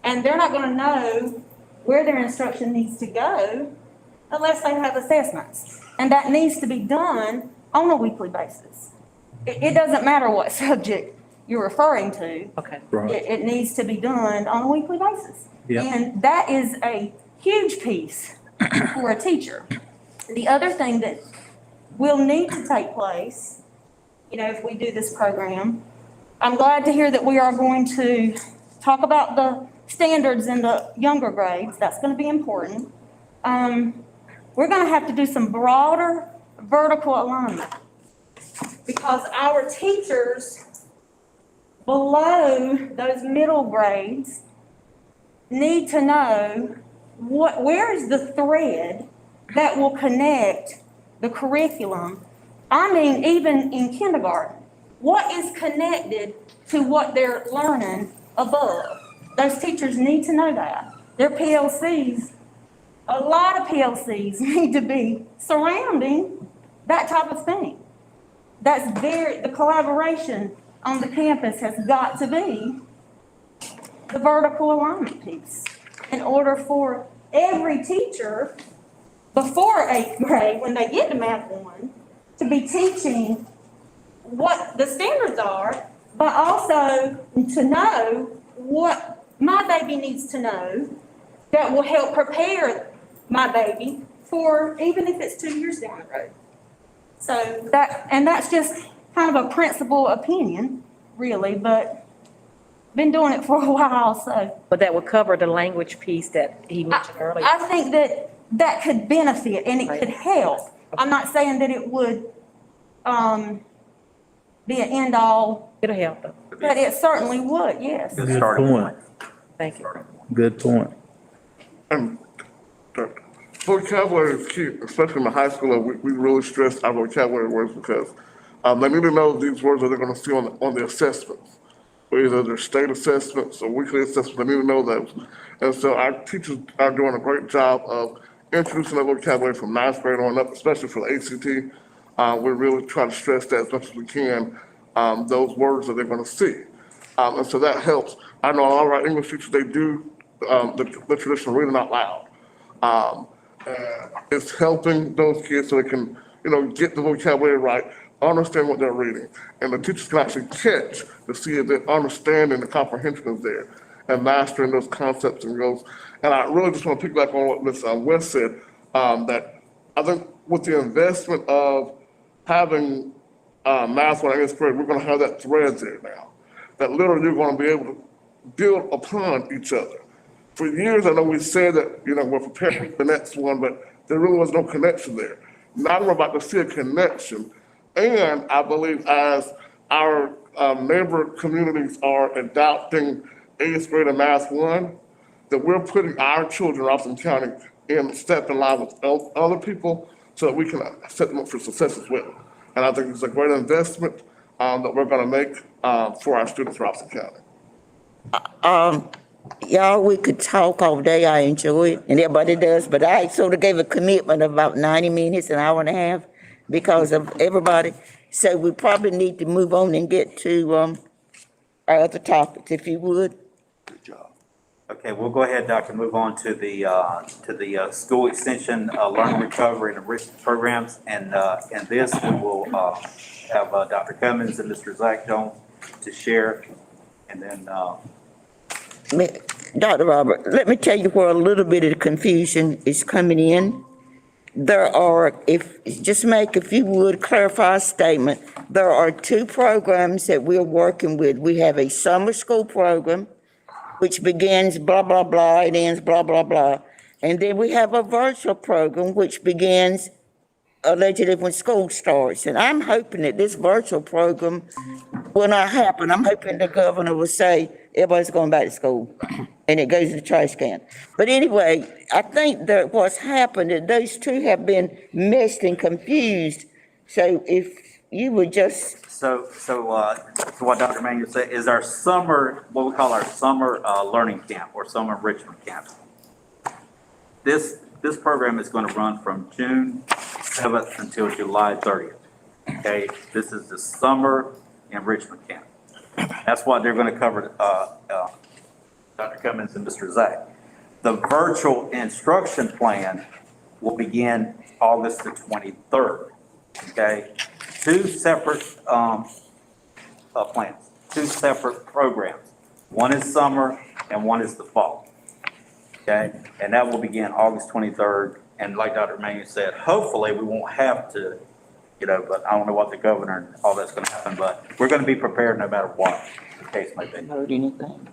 Speaker 11: And they're not going to know where their instruction needs to go unless they have assessments. And that needs to be done on a weekly basis. It doesn't matter what subject you're referring to.
Speaker 5: Okay.
Speaker 11: It needs to be done on a weekly basis.
Speaker 5: Yeah.
Speaker 11: And that is a huge piece for a teacher. The other thing that will need to take place, if we do this program, I'm glad to hear that we are going to talk about the standards in the younger grades. That's going to be important. We're going to have to do some broader vertical alignment, because our teachers below those middle grades need to know where is the thread that will connect the curriculum. I mean, even in kindergarten, what is connected to what they're learning above? Those teachers need to know that. Their PLCs, a lot of PLCs need to be surrounding that type of thing. The collaboration on the campus has got to be the vertical alignment piece in order for every teacher before 8th grade, when they get to Math 1, to be teaching what the standards are, but also to know what my baby needs to know that will help prepare my baby for even if it's 2 years down the road. So that's just kind of a principal opinion, really, but been doing it for a while, so.
Speaker 5: But that would cover the language piece that he mentioned earlier.
Speaker 11: I think that could benefit and it could help. I'm not saying that it would be an end all.
Speaker 5: It'll help them.
Speaker 11: But it certainly would, yes.
Speaker 15: Good point.
Speaker 5: Thank you.
Speaker 15: Good point.
Speaker 16: Vocabulary is key, especially in the high school. We really stress our vocabulary words because they need to know these words that they're going to see on the assessments, whether they're state assessments or weekly assessments. They need to know those. And so our teachers are doing a great job of introducing that vocabulary from 9th grade on up, especially for the ACT. We really try to stress that as much as we can, those words that they're going to see. And so that helps. I know all of our English teachers, they do the traditional reading out loud. It's helping those kids so they can, get the vocabulary right, understand what they're reading. And the teachers can actually catch to see if they're understanding the comprehension is there and mastering those concepts and goals. And I really just want to piggyback on what Ms. West said, that I think with the investment of having Math 1 and 8th grade, we're going to have that thread there now. That literally you're going to be able to build upon each other. For years, I know we said that, we're preparing for the next one, but there really was no connection there. Now we're about to see a connection. And I believe as our neighbor communities are adopting 8th grade and Math 1, that we're putting our children in Robinson County in step in line with other people so that we can set them up for success as well. And I think it's a great investment that we're going to make for our students in Robinson County.
Speaker 1: Y'all, we could talk all day. I enjoy it, and everybody does, but I sort of gave a commitment of about 90 minutes, an hour and a half, because of everybody. So we probably need to move on and get to our other topics, if you would.
Speaker 3: Good job. Okay, we'll go ahead, Doctor, move on to the school extension, learning recovery and enrichment programs. And this, we will have Dr. Cummins and Mr. Zach Jones to share. And then
Speaker 1: Dr. Robert, let me tell you where a little bit of confusion is coming in. There are, if you would clarify a statement, there are 2 programs that we're working with. We have a summer school program, which begins blah, blah, blah, it ends blah, blah, blah. And then we have a virtual program, which begins allegedly when school starts. And I'm hoping that this virtual program will not happen. I'm hoping the governor will say, everybody's going back to school. and it goes in the trash can. But anyway, I think that what's happened is those two have been mixed and confused. So if you would just,
Speaker 3: So what Dr. Manuel said is our summer, what we call our summer learning camp or summer enrichment camp. This program is going to run from June 7th until July 30th. Okay, this is the summer enrichment camp. That's what they're going to cover, Dr. Cummins and Mr. Zach. The virtual instruction plan will begin August the 23rd. Okay, two separate plans, two separate programs. One is summer and one is the fall. Okay, and that will begin August 23rd. And like Dr. Manuel said, hopefully we won't have to, but I don't know what the governor and all that's going to happen, but we're going to be prepared no matter what the case may be.
Speaker 1: heard anything.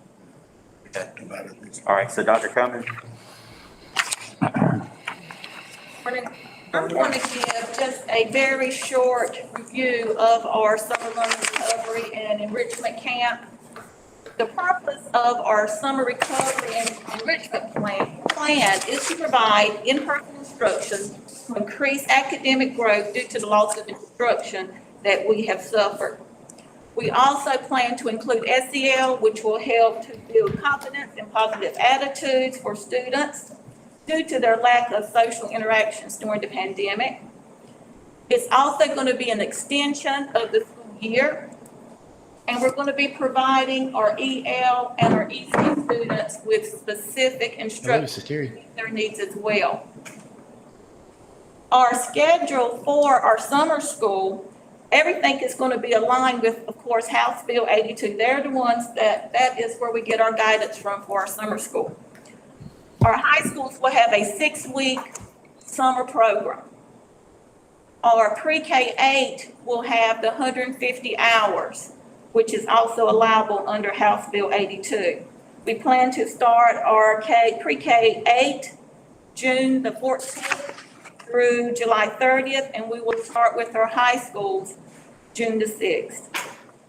Speaker 3: Okay. All right, so Dr. Cummins.
Speaker 11: I'm going to give just a very short review of our summer learning recovery and enrichment camp. The purpose of our summer recovery and enrichment plan is to provide in-person instruction to increase academic growth due to the loss of instruction that we have suffered. We also plan to include SEL, which will help to build confidence and positive attitudes for students due to their lack of social interactions during the pandemic. It's also going to be an extension of the school year, and we're going to be providing our EL and our EC students with specific instruction to meet their needs as well. Our schedule for our summer school, everything is going to be aligned with, of course, House Bill 82. They're the ones that is where we get our guidance from for our summer school. Our high schools will have a 6-week summer program. Our pre-K-8 will have the 150 hours, which is also allowable under House Bill 82. We plan to start our pre-K-8 June the 14th through July 30th, and we will start with our high schools June the 6th.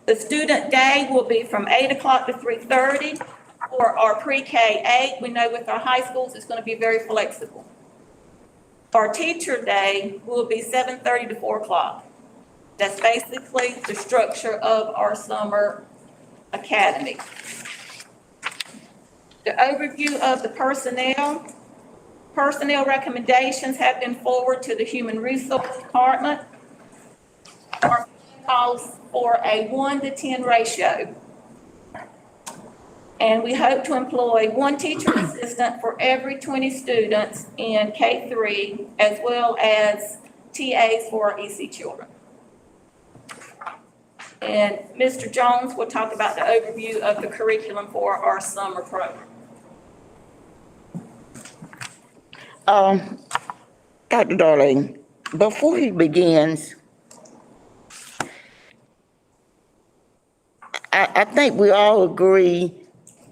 Speaker 11: The student day will be from 8 o'clock to 3:30. For our pre-K-8, we know with our high schools, it's going to be very flexible. Our teacher day will be 7:30 to 4 o'clock. That's basically the structure of our summer academy. The overview of the personnel recommendations have been forwarded to the Human Resource Department. Our plan calls for a 1-to-10 ratio. And we hope to employ 1 teacher assistant for every 20 students in K-3, as well as TAs for our EC children. And Mr. Jones will talk about the overview of the curriculum for our summer program.
Speaker 1: Dr. Darling, before he begins, I think we all agree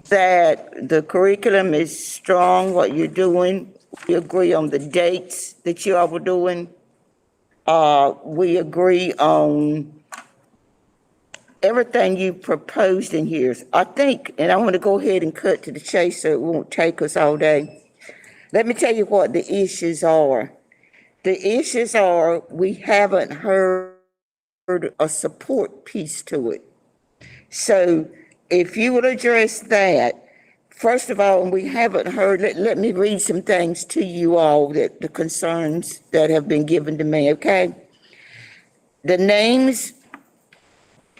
Speaker 1: that the curriculum is strong, what you're doing. We agree on the dates that you all were doing. We agree on everything you proposed in here. I think, and I want to go ahead and cut to the chase so it won't take us all day. Let me tell you what the issues are. The issues are we haven't heard a support piece to it. So if you would address that, first of all, we haven't heard, let me read some things to you all, that the concerns that have been given to me, okay? The names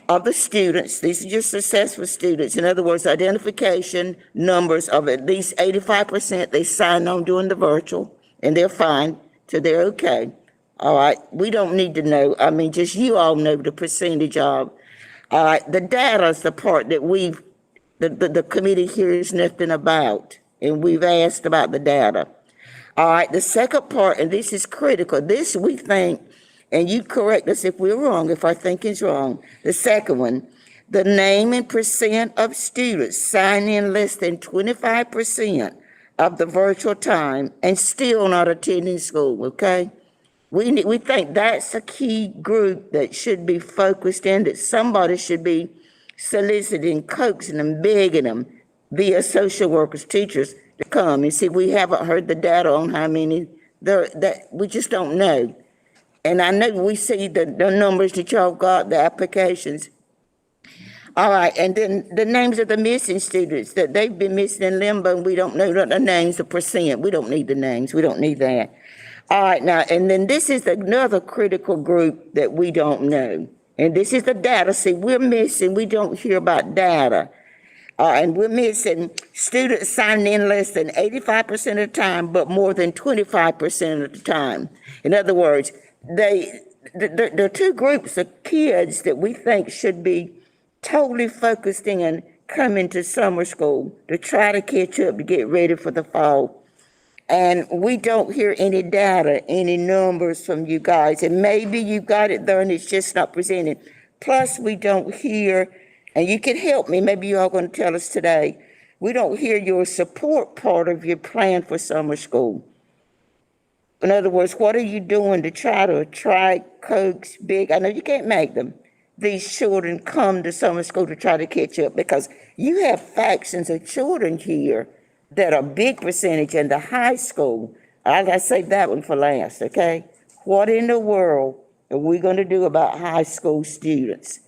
Speaker 1: of the students, these are your successful students. In other words, identification numbers of at least 85%, they signed on doing the virtual, and they're fine, so they're okay. All right, we don't need to know. I mean, just you all know the percentage of. All right, the data is the part that the committee hears nothing about, and we've asked about the data. All right, the second part, and this is critical, this we think, and you correct us if we're wrong, if I think it's wrong. The second one, the name and percent of students sign in less than 25% of the virtual time and still not attending school, okay? We think that's a key group that should be focused in, that somebody should be soliciting, coaxing them, begging them via social workers, teachers to come. And see, we haven't heard the data on how many there, that we just don't know. And I know we see the numbers that y'all got, the applications. All right, and then the names of the missing students that they've been missing in limbo, and we don't know the names, the percent. We don't need the names. We don't need that. All right, now, and then this is another critical group that we don't know. And this is the data. See, we're missing, we don't hear about data. And we're missing students signing in less than 85% of the time, but more than 25% of the time. In other words, there are two groups of kids that we think should be totally focused in coming to summer school to try to catch up to get ready for the fall. And we don't hear any data, any numbers from you guys. And maybe you got it there and it's just not presented. Plus, we don't hear, and you can help me, maybe you all going to tell us today, we don't hear your support part of your plan for summer school. In other words, what are you doing to try to attract, coax, big, I know you can't make them, these children come to summer school to try to catch up? Because you have factions of children here that are a big percentage in the high school. I'll save that one for last, okay? What in the world are we going to do about high school students?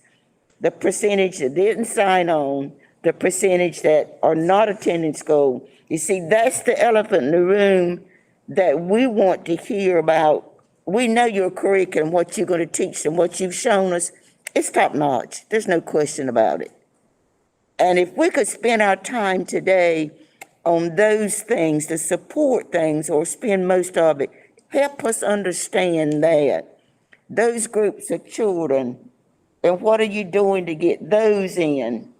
Speaker 1: The percentage that didn't sign on, the percentage that are not attending school. You see, that's the elephant in the room that we want to hear about. We know your curriculum, what you're going to teach them, what you've shown us. It's top notch. There's no question about it. And if we could spend our time today on those things, the support things, or spend most of it, help us understand that. Those groups of children, and what are you doing to get those in?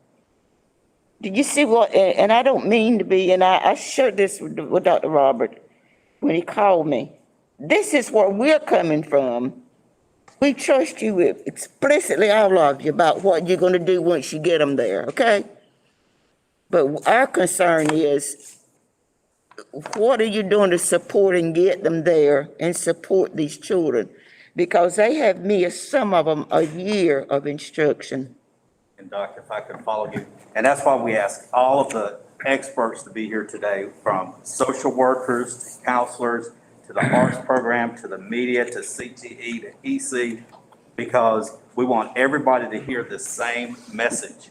Speaker 1: Did you see what, and I don't mean to be, and I shared this with Dr. Robert when he called me. This is where we're coming from. We trust you explicitly, all of you, about what you're going to do once you get them there, okay? But our concern is, what are you doing to support and get them there and support these children? Because they have missed, some of them, a year of instruction.
Speaker 3: And Doctor, if I could follow you, and that's why we ask all of the experts to be here today, from social workers to counselors, to the arts program, to the media, to CTE, to EC, because we want everybody to hear the same message.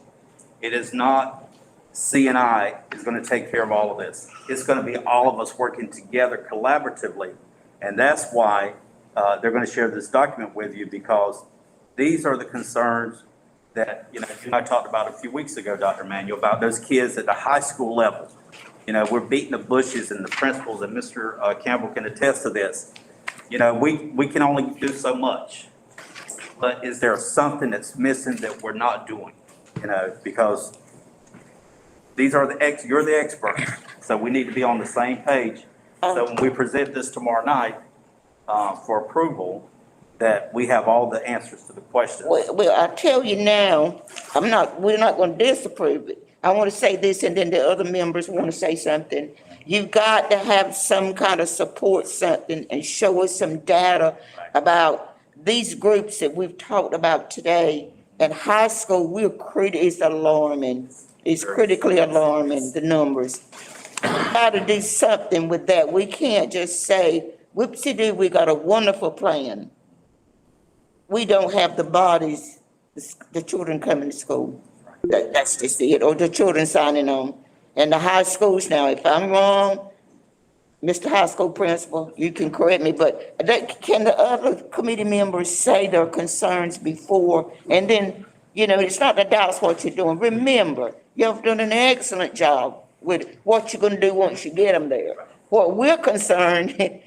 Speaker 3: It is not C&I is going to take care of all of this. It's going to be all of us working together collaboratively. And that's why they're going to share this document with you, because these are the concerns that, you and I talked about a few weeks ago, Dr. Manuel, about those kids at the high school level. We're beating the bushes, and the principals, and Mr. Campbell can attest to this. We can only do so much. But is there something that's missing that we're not doing? Because these are you're the experts, so we need to be on the same page. So when we present this tomorrow night for approval, that we have all the answers to the questions.
Speaker 1: Well, I tell you now, we're not going to disapprove it. I want to say this, and then the other members want to say something. You've got to have some kind of support, something, and show us some data about these groups that we've talked about today. In high school, it's alarming. It's critically alarming, the numbers. Got to do something with that. We can't just say, whoopsie-doo, we got a wonderful plan. We don't have the bodies, the children coming to school. That's just it, or the children signing on. And the high schools now, if I'm wrong, Mr. High School Principal, you can correct me, but can the other committee members say their concerns before? And then, it's not the doubts what you're doing. Remember, you've done an excellent job with what you're going to do once you get them there. What we're concerned,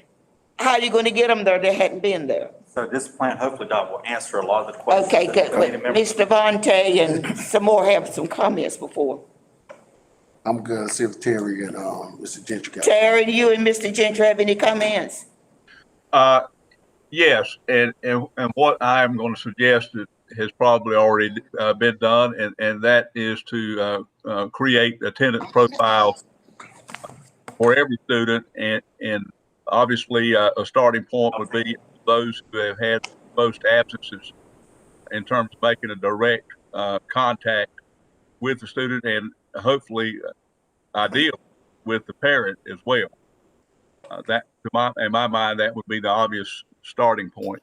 Speaker 1: how are you going to get them there that hadn't been there?
Speaker 3: So this plan, hopefully, Doc, will answer a lot of the questions.
Speaker 1: Okay,
Speaker 3: that
Speaker 1: good.
Speaker 3: the committee members-
Speaker 1: Mr. Vontae and some more have some comments before.
Speaker 6: I'm good. See if Terry and Mr. Gentry got.
Speaker 1: Terry, do you and Mr. Gentry have any comments?
Speaker 7: Yes, and what I am going to suggest that has probably already been done, and that is to create attendance profile for every student, and obviously a starting point would be those who have had most absences in terms of making a direct contact with the student, and hopefully ideal with the parent as well. That, in my mind, that would be the obvious starting point.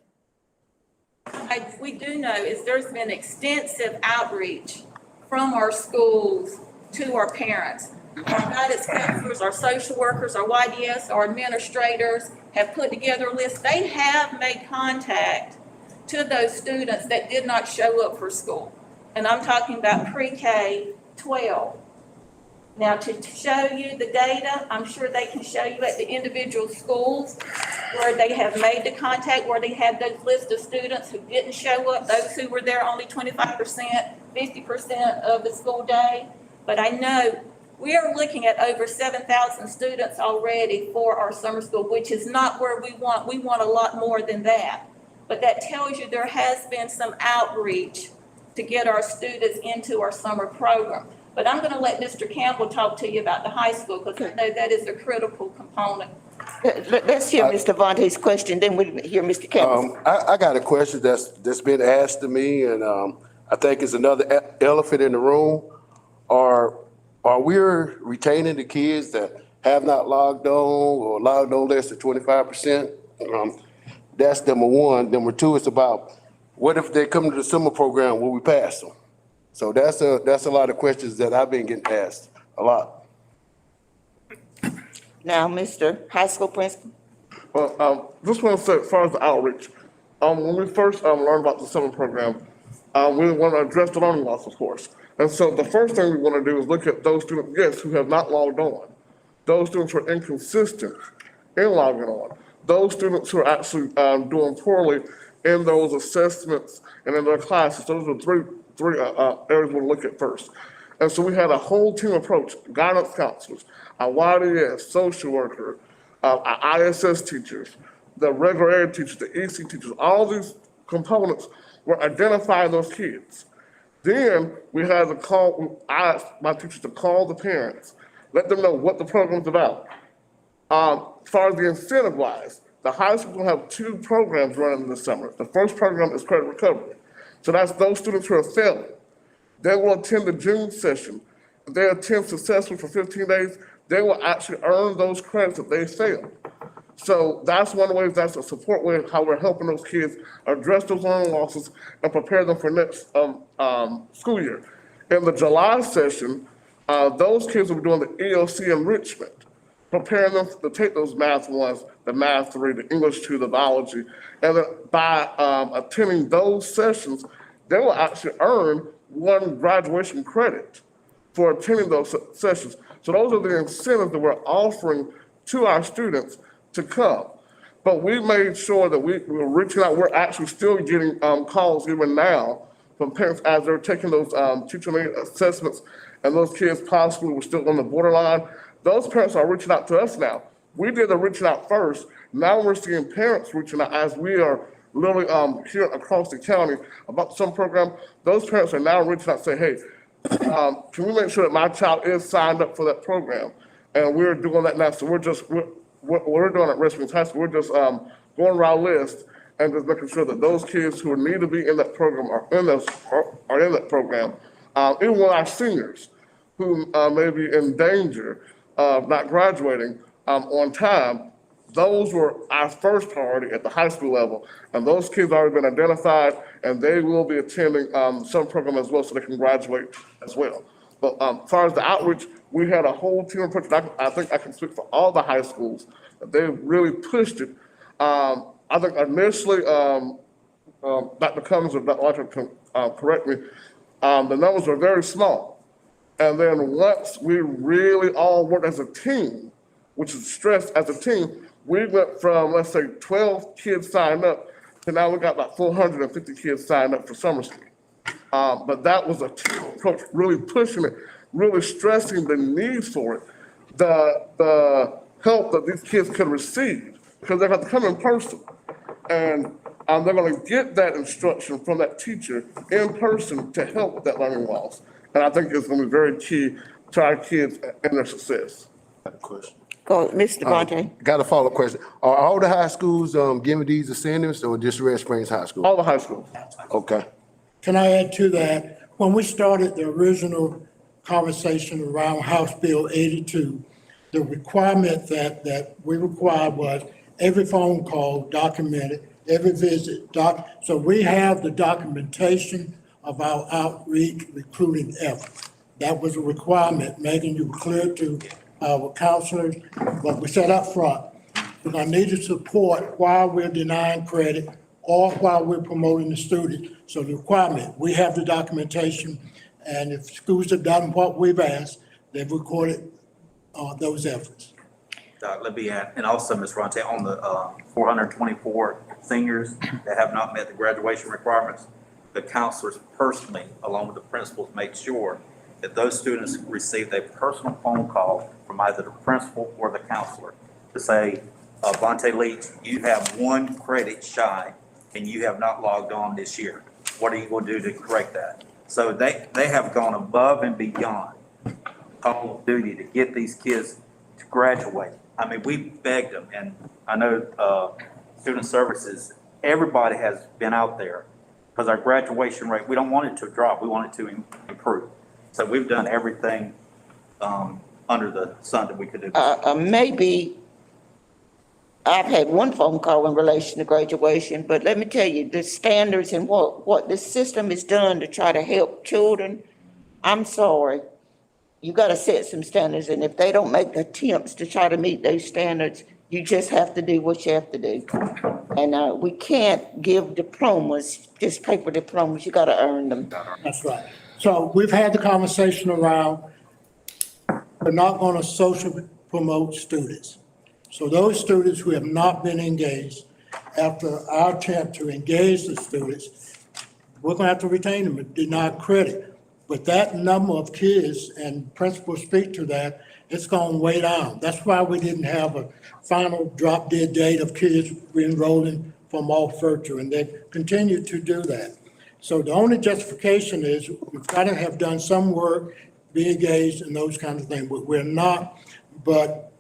Speaker 11: We do know is there's been extensive outreach from our schools to our parents. Our guidance counselors, our social workers, our YDS, our administrators have put together a list. They have made contact to those students that did not show up for school. And I'm talking about pre-K 12. Now, to show you the data, I'm sure they can show you at the individual schools where they have made the contact, where they have those lists of students who didn't show up, those who were there only 25%, 50% of the school day. But I know we are looking at over 7,000 students already for our summer school, which is not where we want. We want a lot more than that. But that tells you there has been some outreach to get our students into our summer program. But I'm going to let Mr. Campbell talk to you about the high school because I know that is a critical component.
Speaker 1: Let's hear Mr. Vontae's question, then we'll hear Mr. Campbell.
Speaker 6: I got a question that's been asked to me, and I think it's another elephant in the room. Are we retaining the kids that have not logged on or logged on less than 25%? That's number one. Number two, it's about what if they come to the summer program, will we pass them? So that's a lot of questions that I've been getting asked a lot.
Speaker 1: Now, Mr. High School Principal.
Speaker 16: Well, just want to say, as far as the outreach, when we first learned about the summer program, we want to address the learning loss, of course. And so the first thing we want to do is look at those students, yes, who have not logged on. Those students who are inconsistent in logging on. Those students who are actually doing poorly in those assessments and in their classes. Those are three areas we'll look at first. And so we had a whole team approach, guidance counselors, our YDS, social worker, our ISS teachers, the regular ed teachers, the EC teachers, all these components were identifying those kids. Then we had to I asked my teachers to call the parents, let them know what the program's about. As far as the incentive wise, the high school will have 2 programs running this summer. The first program is credit recovery. So that's those students who are failing. They will attend the June session. If they attend successfully for 15 days, they will actually earn those credits if they fail. So that's one of the ways, that's a support way of how we're helping those kids address those learning losses and prepare them for next school year. In the July session, those kids will be doing the EOC enrichment, preparing them to take those math 1s, the math 3, the English 2, the biology. And then by attending those sessions, they will actually earn 1 graduation credit for attending those sessions. So those are the incentives that we're offering to our students to come. But we made sure that we're reaching out. We're actually still getting calls even now from parents as they're taking those teacher-made assessments, and those kids possibly were still on the borderline. Those parents are reaching out to us now. We did the reaching out first. Now we're seeing parents reaching out as we are literally hearing across the county about some program. Those parents are now reaching out and say, hey, can we make sure that my child is signed up for that program? And we're doing that now. So what we're doing at Westminster High School, we're just going around our list and just making sure that those kids who need to be in that program are in that program. Even with our seniors who may be in danger of not graduating on time, those were our first priority at the high school level. And those kids have already been identified, and they will be attending some program as well so they can graduate as well. But as far as the outreach, we had a whole team approach. I think I can speak for all the high schools. They really pushed it. I think initially, Dr. Cummings or Dr. Archer can correct me, the numbers were very small. And then once we really all worked as a team, which is stressed as a team, we went from, let's say, 12 kids signed up to now we got about 450 kids signed up for summer school. But that was a team approach, really pushing it, really stressing the need for it, the help that these kids could receive, because they have to come in person. And they're going to get that instruction from that teacher in person to help with that learning loss. And I think it's going to be very key to our kids and their success.
Speaker 6: I have a question.
Speaker 1: Go, Mr. Vontae.
Speaker 6: Got a follow-up question. Are all the high schools giving these incentives or just Red Springs High School?
Speaker 16: All the high schools.
Speaker 6: Okay.
Speaker 4: Can I add to that? When we started the original conversation around House Bill 82. The requirement that we required was every phone call documented, every visit so we have the documentation of our outreach recruiting effort. That was a requirement. Megan, you were clear to our counselors, but we said up front, we're gonna need to support while we're denying credit or while we're promoting the student. So the requirement, we have the documentation, and if schools have done what we've asked, they've recorded those efforts.
Speaker 3: Let me add, and also, Ms. Ronte, on the 424 seniors that have not met the graduation requirements, the counselors personally, along with the principals, made sure that those students received a personal phone call from either the principal or the counselor to say, Vontae Leach, you have one credit shy and you have not logged on this year. What are you going to do to correct that? So they have gone above and beyond call of duty to get these kids to graduate. I mean, we begged them, and I know student services, everybody has been out there because our graduation rate, we don't want it to drop, we want it to improve. So we've done everything under the sun that we could do.
Speaker 1: Maybe I've had one phone call in relation to graduation, but let me tell you, the standards and what this system has done to try to help children, I'm sorry. You got to set some standards, and if they don't make attempts to try to meet those standards, you just have to do what you have to do. And we can't give diplomas, just paper diplomas. You got to earn them.
Speaker 4: That's right. So we've had the conversation around, we're not going to socially promote students. So those students who have not been engaged, after our attempt to engage the students, we're going to have to retain them and deny credit. But that number of kids, and principals speak to that, it's going way down. That's why we didn't have a final drop dead date of kids re-enrolling from off virtue, and they continue to do that. So the only justification is we've got to have done some work, be engaged, and those kinds of things. But we're not. But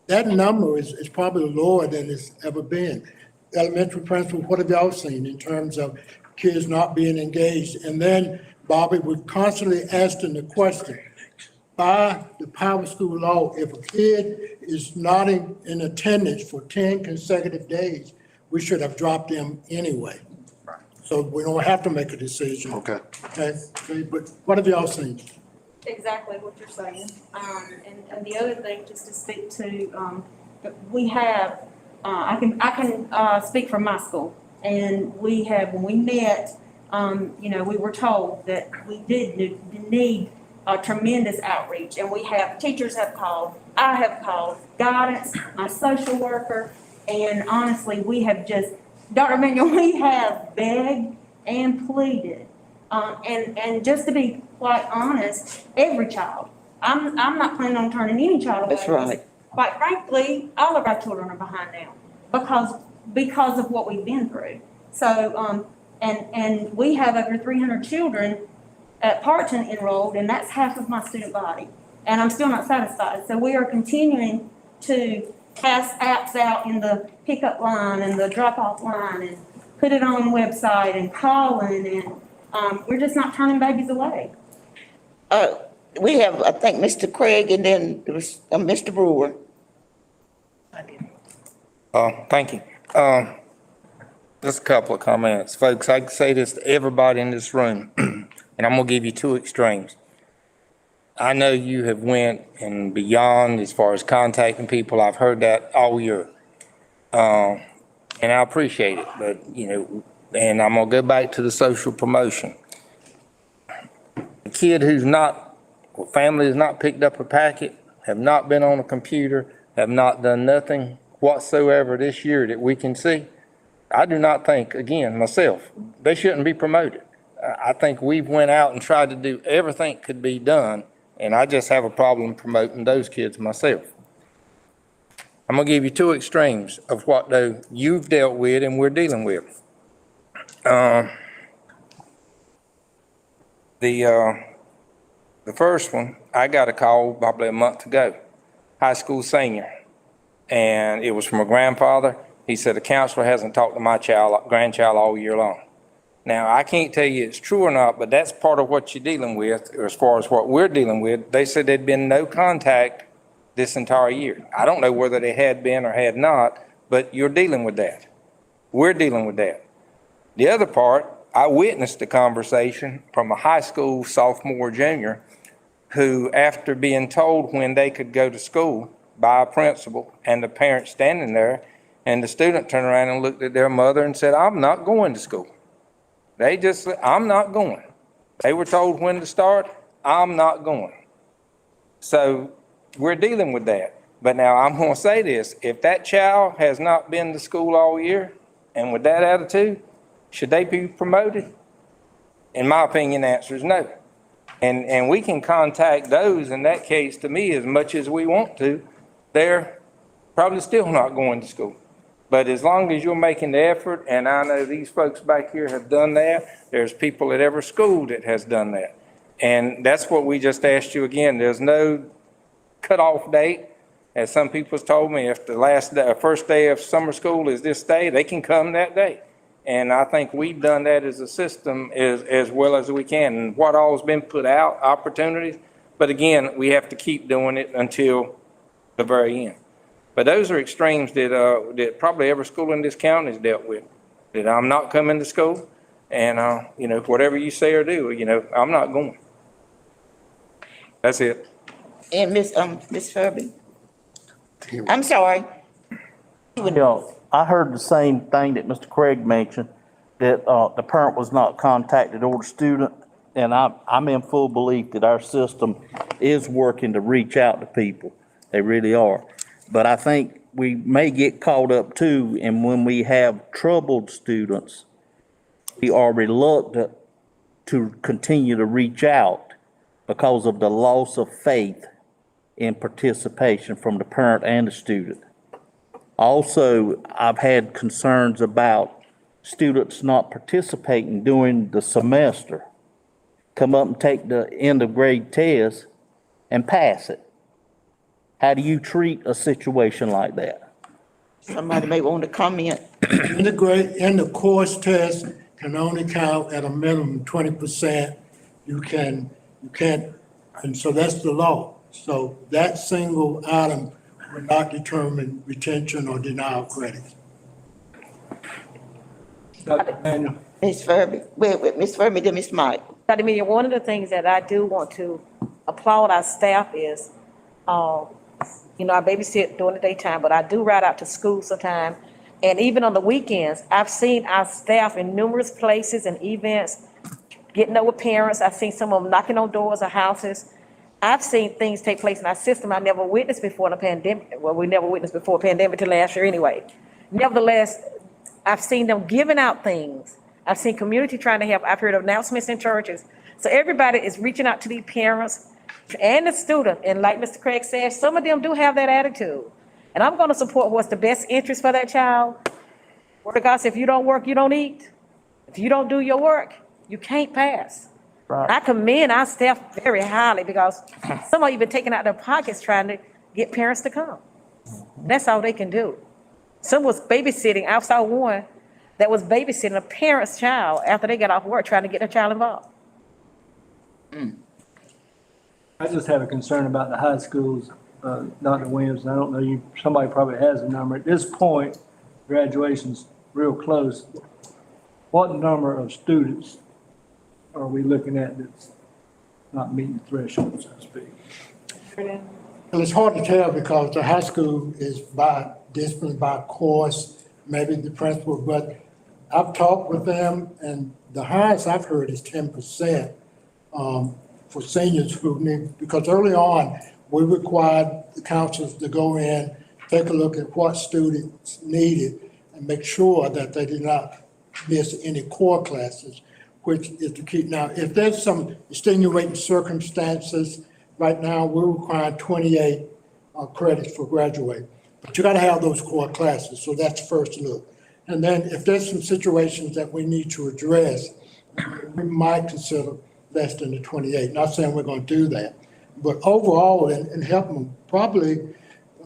Speaker 4: that number is probably lower than it's ever been. Elementary principals, what have y'all seen in terms of kids not being engaged? And then, Bobby, we're constantly asking the question, by the power school law, if a kid is not in attendance for 10 consecutive days, we should have dropped them anyway. So we don't have to make a decision.
Speaker 6: Okay.
Speaker 4: Okay, but what have y'all seen?
Speaker 17: Exactly what you're saying. And the other thing, just to speak to, we have, I can speak for my school. And we have, when we met, we were told that we did need a tremendous outreach. And we have, teachers have called, I have called, guidance, my social worker. And honestly, we have just, Dr. Manuel, we have begged and pleaded. And just to be quite honest, every child, I'm not planning on turning any child away.
Speaker 1: That's right.
Speaker 17: Quite frankly, all of our children are behind now because of what we've been through. So, and we have over 300 children at Parton enrolled, and that's half of my student body. And I'm still not satisfied. So we are continuing to pass apps out in the pickup line and the drop-off line and put it on the website and calling, and we're just not turning babies away.
Speaker 1: We have, I think, Mr. Craig, and then there was Mr. Brewer.
Speaker 15: Thank you. Just a couple of comments. Folks, I can say this to everybody in this room, and I'm gonna give you two extremes. I know you have went and beyond as far as contacting people. I've heard that all year. And I appreciate it, but, and I'm gonna go back to the social promotion. A kid who's not, or family has not picked up a packet, have not been on a computer, have not done nothing whatsoever this year that we can see, I do not think, again, myself, they shouldn't be promoted. I think we've went out and tried to do everything could be done, and I just have a problem promoting those kids myself. I'm gonna give you two extremes of what though you've dealt with and we're dealing with. The first one, I got a call probably a month ago, high school senior, and it was from a grandfather. He said, the counselor hasn't talked to my grandchild all year long. Now, I can't tell you it's true or not, but that's part of what you're dealing with, as far as what we're dealing with. They said there'd been no contact this entire year. I don't know whether they had been or had not, but you're dealing with that. We're dealing with that. The other part, I witnessed the conversation from a high school sophomore, junior, who, after being told when they could go to school by a principal and the parent standing there, and the student turned around and looked at their mother and said, I'm not going to school. They just said, I'm not going. They were told when to start, I'm not going. So we're dealing with that. But now I'm going to say this, if that child has not been to school all year and with that attitude, should they be promoted? In my opinion, the answer is no. And we can contact those in that case, to me, as much as we want to. They're probably still not going to school. But as long as you're making the effort, and I know these folks back here have done that, there's people at every school that has done that. And that's what we just asked you again. There's no cutoff date. As some people's told me, if the first day of summer school is this day, they can come that day. And I think we've done that as a system as well as we can. And what all has been put out, opportunities. But again, we have to keep doing it until the very end. But those are extremes that probably every school in this county has dealt with. That I'm not coming to school, and whatever you say or do, I'm not going. That's it.
Speaker 1: And Miss Furby? I'm sorry.
Speaker 13: I heard the same thing that Mr. Craig mentioned, that the parent was not contacted or the student. And I'm in full belief that our system is working to reach out to people. They really are. But I think we may get caught up too, and when we have troubled students, we are reluctant to continue to reach out because of the loss of faith in participation from the parent and the student. Also, I've had concerns about students not participating during the semester, come up and take the end of grade test and pass it. How do you treat a situation like that?
Speaker 1: Somebody may want to comment.
Speaker 4: In the course test can only count at a minimum 20%. You can't, and so that's the law. So that single item will not determine retention or denial of credit.
Speaker 1: Ms. Furby, wait, Ms. Furby, then Ms. Mike.
Speaker 5: Dr. Media, one of the things that I do want to applaud our staff is, I babysit during the daytime, but I do ride out to school sometime. And even on the weekends, I've seen our staff in numerous places and events, getting over parents. I've seen some of them knocking on doors of houses. I've seen things take place in our system I never witnessed before in a pandemic. Well, we never witnessed before a pandemic till last year anyway. Nevertheless, I've seen them giving out things. I've seen community trying to help. I've heard announcements in churches. So everybody is reaching out to these parents and the student. And like Mr. Craig said, some of them do have that attitude. And I'm going to support what's the best interest for that child. Word of God says, if you don't work, you don't eat. If you don't do your work, you can't pass. Right. I commend our staff very highly because some are even taking out their pockets trying to get parents to come. That's all they can do. Some was babysitting. I saw one that was babysitting a parent's child after they got off work trying to get their child involved.
Speaker 18: I just have a concern about the high schools, Dr. Williams, and I don't know, somebody probably has a number. At this point, graduation's real close. What number of students are we looking at that's not meeting the threshold, so to speak?
Speaker 4: Well, it's hard to tell because the high school is by discipline, by course, maybe the principal, but I've talked with them and the highest I've heard is 10%. For seniors who need, because early on, we required the counselors to go in, take a look at what students needed and make sure that they did not miss any core classes, which is to keep. Now, if there's some extenuating circumstances, right now, we're requiring 28 credits for graduating. But you gotta have those core classes, so that's first look. And then if there's some situations that we need to address, we might consider less than the 28. Not saying we're going to do that, but overall, and help them probably.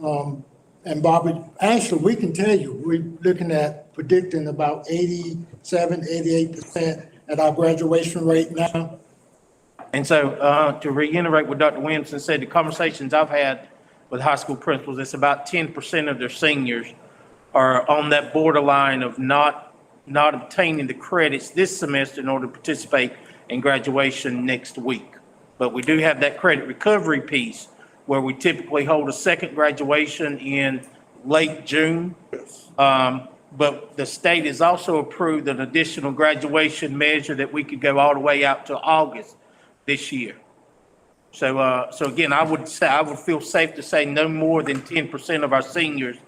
Speaker 4: And Bobby, actually, we can tell you, we're looking at predicting about 87, 88% at our graduation rate now.
Speaker 19: And so, to reiterate what Dr. Williamson said, the conversations I've had with high school principals, it's about 10% of their seniors are on that borderline of not obtaining the credits this semester in order to participate in graduation next week. But we do have that credit recovery piece where we typically hold a second graduation in late June. But the state has also approved an additional graduation measure that we could go all the way out to August this year. So again, I would feel safe to say no more than 10% of our seniors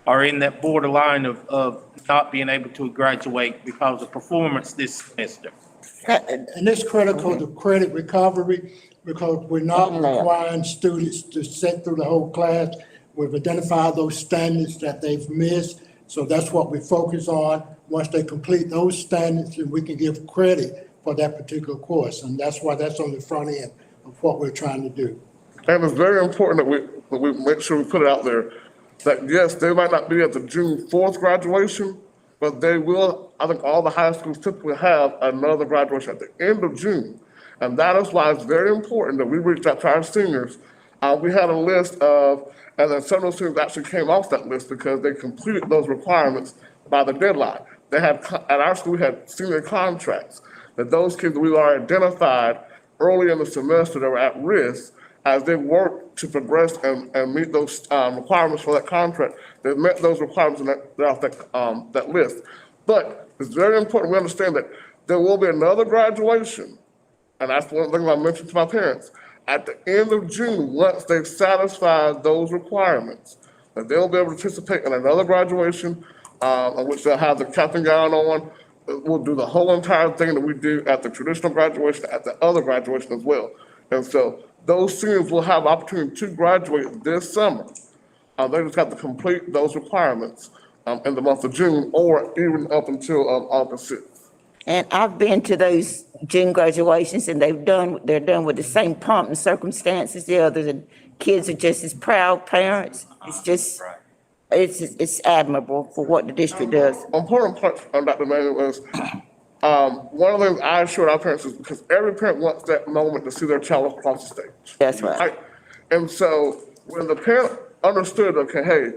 Speaker 19: are in that borderline of not being able to graduate because of performance this semester.
Speaker 4: And it's critical to credit recovery because we're not requiring students to sit through the whole class. We've identified those standards that they've missed. So that's what we focus on. Once they complete those standards, then we can give credit for that particular course. And that's why that's on the front end of what we're trying to do.
Speaker 16: And it's very important that we make sure we put it out there that yes, they might not be at the June 4th graduation, but they will, I think all the high schools typically have another graduation at the end of June. And that is why it's very important that we reach out to our seniors. We had a list of, and then some of those students actually came off that list because they completed those requirements by the deadline. They had, at our school, we had senior contracts, that those kids that we already identified early in the semester that were at risk, as they worked to progress and meet those requirements for that contract, they met those requirements and they're off that list. But it's very important we understand that there will be another graduation, and that's one thing I mentioned to my parents, at the end of June, once they've satisfied those requirements, that they'll be able to participate in another graduation, in which they'll have the cap and gown on. We'll do the whole entire thing that we do at the traditional graduation, at the other graduation as well. And so those seniors will have opportunity to graduate this summer. They just have to complete those requirements in the month of June or even up until August 6th.
Speaker 1: And I've been to those June graduations and they're done with the same pomp and circumstance as the others, and kids are just as proud parents. It's just, it's admirable for what the district does.
Speaker 16: Important part, Dr. Manuel, is one of the things I assured our parents is because every parent wants that moment to see their child across the stage.
Speaker 1: That's right.
Speaker 16: And so when the parent understood, okay, hey,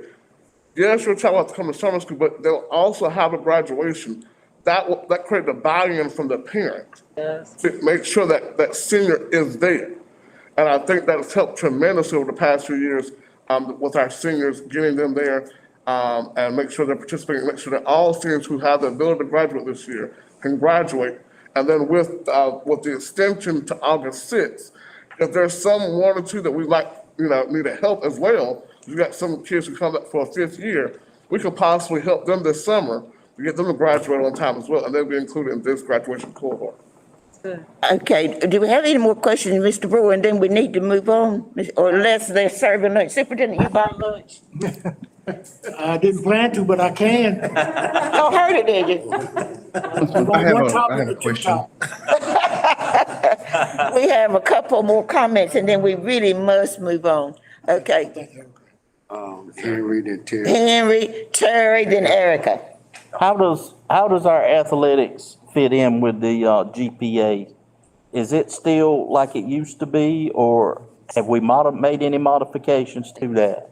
Speaker 16: yes, your child has to come to summer school, but they'll also have a graduation. That created a buy-in from the parent.
Speaker 5: Yes.
Speaker 16: To make sure that senior is there. And I think that has helped tremendously over the past few years with our seniors, getting them there and make sure they're participating, make sure that all seniors who have the ability to graduate this year can graduate. And then with the extension to August 6th, if there's some one or two that we need to help as well, you got some kids who come up for a 5th year, we could possibly help them this summer to get them to graduate on time as well, and they'll be included in this graduation cohort.
Speaker 1: Okay, do we have any more questions, Mr. Brewer? And then we need to move on, or unless they're serving lunch. Superintendent, you buy lunch?
Speaker 4: I didn't plan to, but I can.
Speaker 1: Oh, heard it, did you?
Speaker 2: I have a question.
Speaker 1: We have a couple more comments and then we really must move on. Okay.
Speaker 6: Henry, then Terry.
Speaker 1: Henry, Terry, then Erica.
Speaker 13: How does our athletics fit in with the GPA? Is it still like it used to be, or have we made any modifications to that?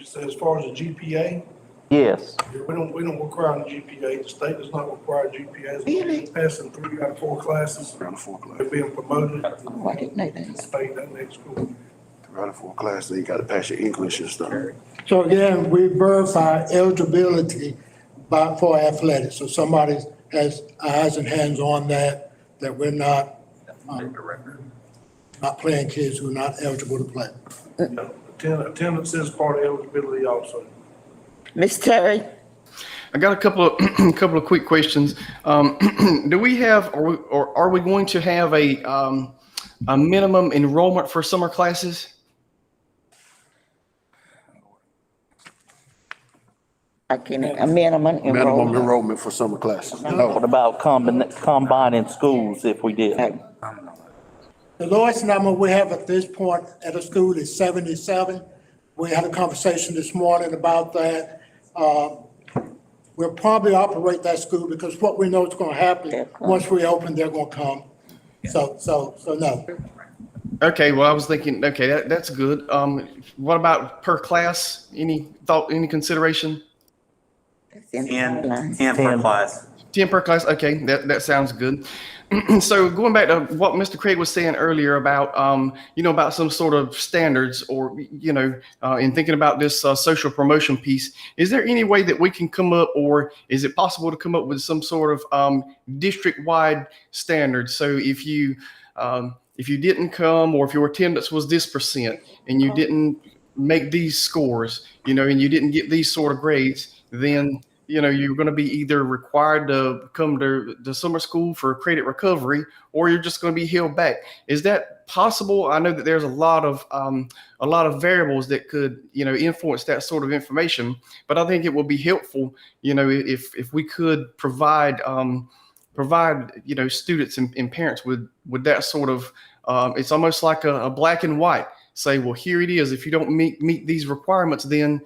Speaker 20: So as far as the GPA,
Speaker 13: Yes.
Speaker 20: we don't require a GPA. The state does not require GPAs. Really? Passing 3 out of 4 classes.
Speaker 6: 3 out of 4 classes.
Speaker 20: They're being promoted.
Speaker 1: Oh, I didn't know that.
Speaker 20: Participate in that next school.
Speaker 6: 3 out of 4 classes, then you gotta pass your English and stuff.
Speaker 4: So again, we verify eligibility for athletics. So somebody has eyes and hands on that we're not playing kids who are not eligible to play.
Speaker 20: Attendance is part of eligibility also.
Speaker 1: Ms. Terry?
Speaker 2: I got a couple of quick questions. Do we have, or are we going to have a minimum enrollment for summer classes?
Speaker 1: A minimum enrollment.
Speaker 6: Minimum enrollment for summer classes. No.
Speaker 13: What about combining schools if we did?
Speaker 4: The lowest number we have at this point at a school is 77. We had a conversation this morning about that. we'll probably operate that school because what we know is gonna happen, once we open, they're gonna come. So no.
Speaker 2: Okay, well, I was thinking, okay, that's good. What about per class? Any thought, any consideration?
Speaker 3: 10 per class.
Speaker 2: 10 per class, okay, that sounds good. So going back to what Mr. Craig was saying earlier about, about some sort of standards or, in thinking about this social promotion piece, is there any way that we can come up, or is it possible to come up with some sort of district-wide standards? So if you didn't come, or if your attendance was this percent and you didn't make these scores, and you didn't get these sort of grades, then you're going to be either required to come to the summer school for credit recovery, or you're just going to be held back. Is that possible? I know that there's a lot of variables that could, influence that sort of information, but I think it would be helpful, if we could provide, students and parents with that sort of, it's almost like a black and white. Say, well, here it is. If you don't meet these requirements, then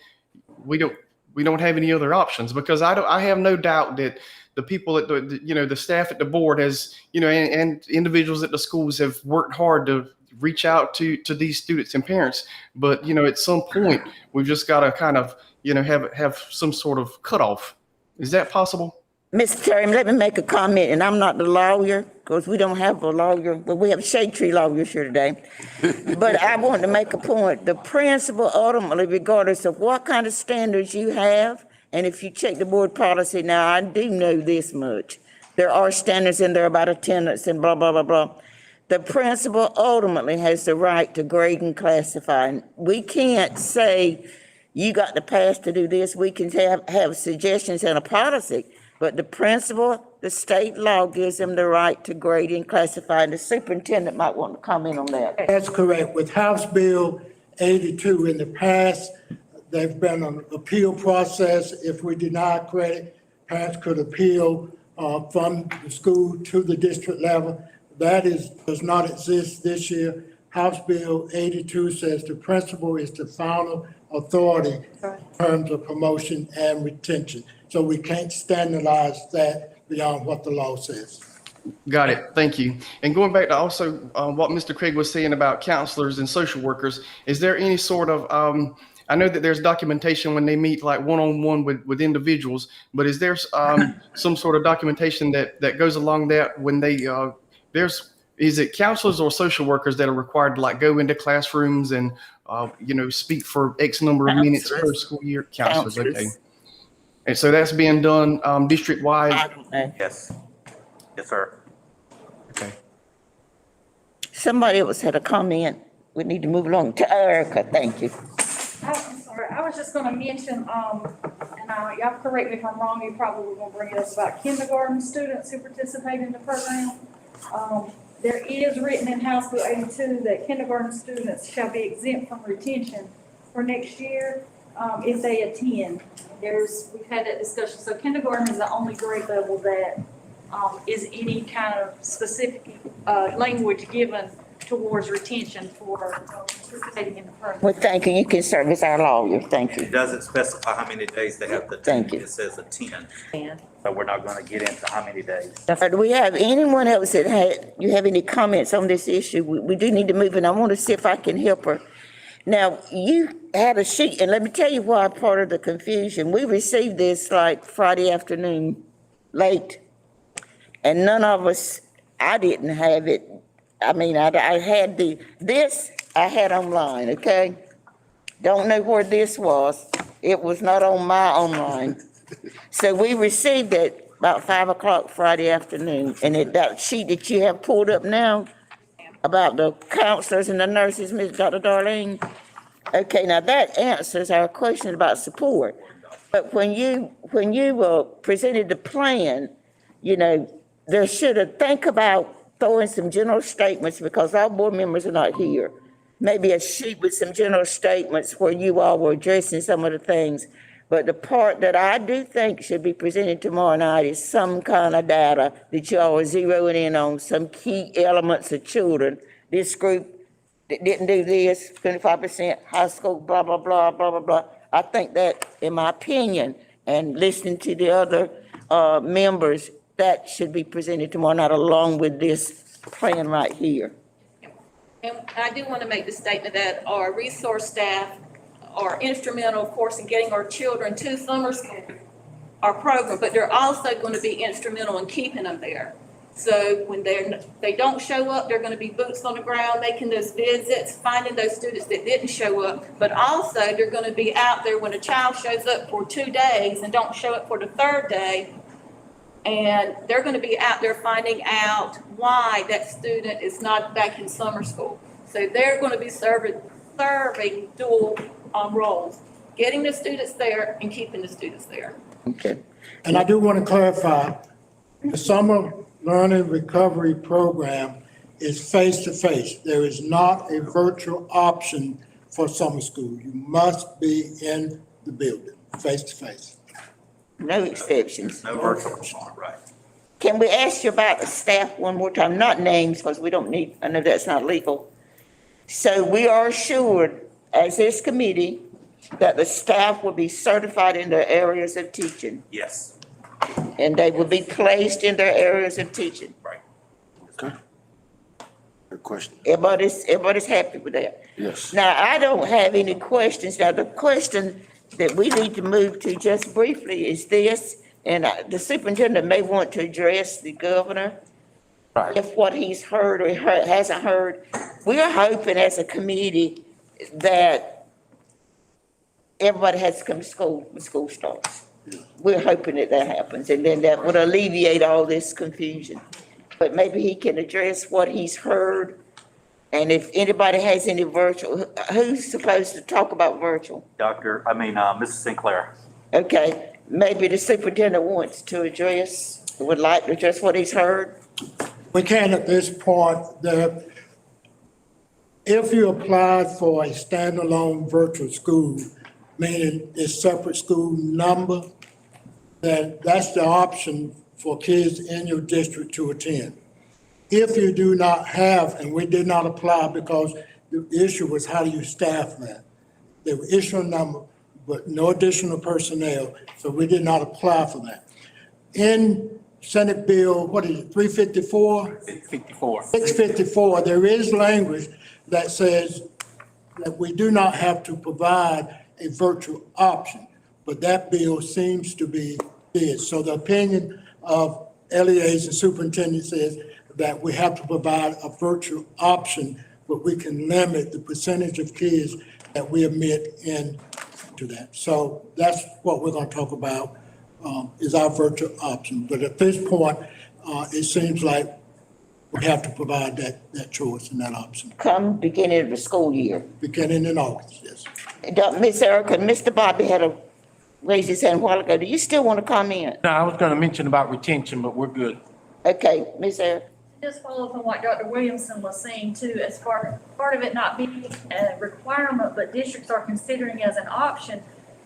Speaker 2: we don't have any other options, because I have no doubt that the people at the staff at the board has, and individuals at the schools have worked hard to reach out to these students and parents. But, at some point we've just got to kind of, have some sort of cutoff. Is that possible?
Speaker 1: Mr. Chairman, let me make a comment, and I'm not the lawyer, because we don't have a lawyer, but we have shade tree lawyers here today. But I want to make a point. The principal ultimately, regardless of what kind of standards you have, and if you check the board policy now, I do know this much. There are standards in there about attendance and blah, blah, blah, blah. The principal ultimately has the right to grade and classify. We can't say, you got to pass to do this. We can have suggestions and a policy. But the principal, the state law gives them the right to grade and classify, and the superintendent might want to comment on that.
Speaker 4: That's correct. With House Bill 82 in the past, there's been an appeal process. If we deny credit, parents could appeal from the school to the district level. That does not exist this year. House Bill 82 says the principal is the final authority in terms of promotion and retention. So we can't standardize that beyond what the law says.
Speaker 2: Got it. Thank you. And going back to also what Mr. Craig was saying about counselors and social workers, is there any sort of, I know that there's documentation when they meet like one-on-one with individuals, but is there some sort of documentation that goes along that when they, is it counselors or social workers that are required to like go into classrooms and, speak for X number of minutes per school year? Counselors, okay. And so that's being done district-wide?
Speaker 3: Yes. Yes, sir.
Speaker 2: Okay.
Speaker 1: Somebody else had a comment. We need to move along to Erica. Thank you.
Speaker 12: I'm sorry, I was just gonna mention, and y'all correct me if I'm wrong, you probably won't bring it up about kindergarten students who participate in the program. There is written in House Bill 82 that kindergarten students shall be exempt from retention for next year, if they attend. We've had that discussion, so kindergarten is the only grade level that, is any kind of specific, language given towards retention for participating in the program.
Speaker 1: Well, thank you. You can serve as our lawyer. Thank you.
Speaker 3: It doesn't specify how many days they have to attend.
Speaker 1: Thank you.
Speaker 3: It says attend. So we're not going to get into how many days.
Speaker 1: Do we have anyone else that you have any comments on this issue? We do need to move, and I want to see if I can help her. Now, you had a sheet, and let me tell you why part of the confusion. We received this like Friday afternoon, late, and none of us, I didn't have it. I mean, I had this I had online, okay? Don't know where this was. It was not on my online. So we received it about 5 o'clock Friday afternoon, and that sheet that you have pulled up now about the counselors and the nurses, Ms. Dr. Darlene. Okay, now that answers our question about support. But when you presented the plan, there should have think about throwing some general statements, because our board members are not here. Maybe a sheet with some general statements where you all were addressing some of the things. But the part that I do think should be presented tomorrow night is some kind of data that you all are zeroing in on, some key elements of children. This group that didn't do this, 25% high school, blah, blah, blah, blah, blah, blah. I think that, in my opinion, and listening to the other members, that should be presented tomorrow night along with this plan right here.
Speaker 11: And I do want to make the statement that our resource staff are instrumental, of course, in getting our children to summer school, our program, but they're also going to be instrumental in keeping them there. So when they don't show up, they're going to be boots on the ground, making those visits, finding those students that didn't show up. But also, they're going to be out there when a child shows up for 2 days and don't show up for the 3rd day. And they're going to be out there finding out why that student is not back in summer school. So they're going to be serving dual roles, getting the students there and keeping the students there.
Speaker 1: Okay.
Speaker 4: And I do want to clarify, the summer learning recovery program is face-to-face. There is not a virtual option for summer school. You must be in the building, face-to-face.
Speaker 1: No exceptions.
Speaker 3: No virtual, right?
Speaker 1: Can we ask you about the staff one more time? Not names, because we don't need, I know that's not legal. So we are assured, as this committee, that the staff will be certified in their areas of teaching,
Speaker 3: Yes.
Speaker 1: and they will be placed in their areas of teaching.
Speaker 3: Right.
Speaker 6: Okay. Good question.
Speaker 1: Everybody's happy with that.
Speaker 6: Yes.
Speaker 1: Now, I don't have any questions. Now, the question that we need to move to just briefly is this, and the superintendent may want to address the governor.
Speaker 15: Right.
Speaker 1: If what he's heard or hasn't heard. We're hoping as a committee that everybody has to come to school when school starts. We're hoping that happens, and then that would alleviate all this confusion. But maybe he can address what he's heard. And if anybody has any virtual, who's supposed to talk about virtual?
Speaker 3: Mrs. Sinclair.
Speaker 1: Okay, maybe the superintendent would like to address what he's heard.
Speaker 4: We can at this point, if you applied for a standalone virtual school, meaning a separate school number, then that's the option for kids in your district to attend. If you do not have, and we did not apply because the issue was how do you staff that? They were issuing a number, but no additional personnel, so we did not apply for that. In Senate Bill, 354?
Speaker 19: 54.
Speaker 4: 654, there is language that says that we do not have to provide a virtual option, but that bill seems to be dead. So the opinion of LEAs and superintendent says that we have to provide a virtual option, but we can limit the percentage of kids that we admit into that. So that's what we're going to talk about, is our virtual option. But at this point, it seems like we have to provide that choice and that option.
Speaker 1: Come beginning of the school year.
Speaker 4: Beginning in August, yes.
Speaker 1: Ms. Erica, Mr. Bobby had raised his hand a while ago. Do you still want to comment?
Speaker 19: No, I was going to mention about retention, but we're good.
Speaker 1: Okay, Ms. Erica.
Speaker 12: Just follow up on what Dr. Williamson was saying too, as part of it not being a requirement, but districts are considering as an option,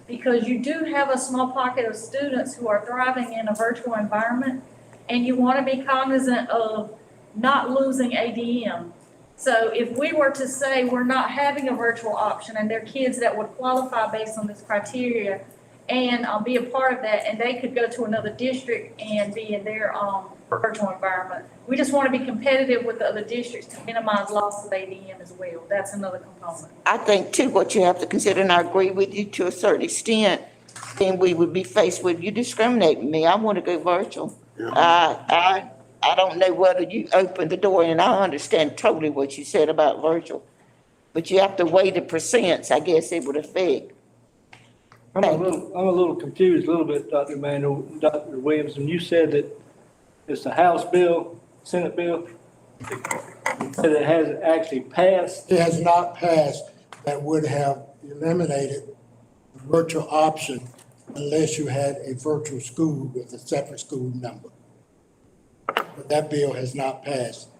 Speaker 12: because you do have a small pocket of students who are thriving in a virtual environment, and you want to be cognizant of not losing ADM. So if we were to say we're not having a virtual option and there are kids that would qualify based on this criteria and be a part of that, and they could go to another district and be in their virtual environment. We just want to be competitive with the other districts to minimize loss of ADM as well. That's another component.
Speaker 1: I think too, what you have to consider, and I agree with you to a certain extent, then we would be faced with, you discriminating me, I want to go virtual. I don't know whether you opened the door, and I understand totally what you said about virtual, but you have to weigh the percents, I guess it would affect.
Speaker 18: I'm a little confused a little bit, Dr. Emanuel, Dr. Williamson. You said that it's a House bill, Senate bill, that it hasn't actually passed.
Speaker 4: It has not passed that would have eliminated the virtual option unless you had a virtual school with a separate school number. But that bill has not passed.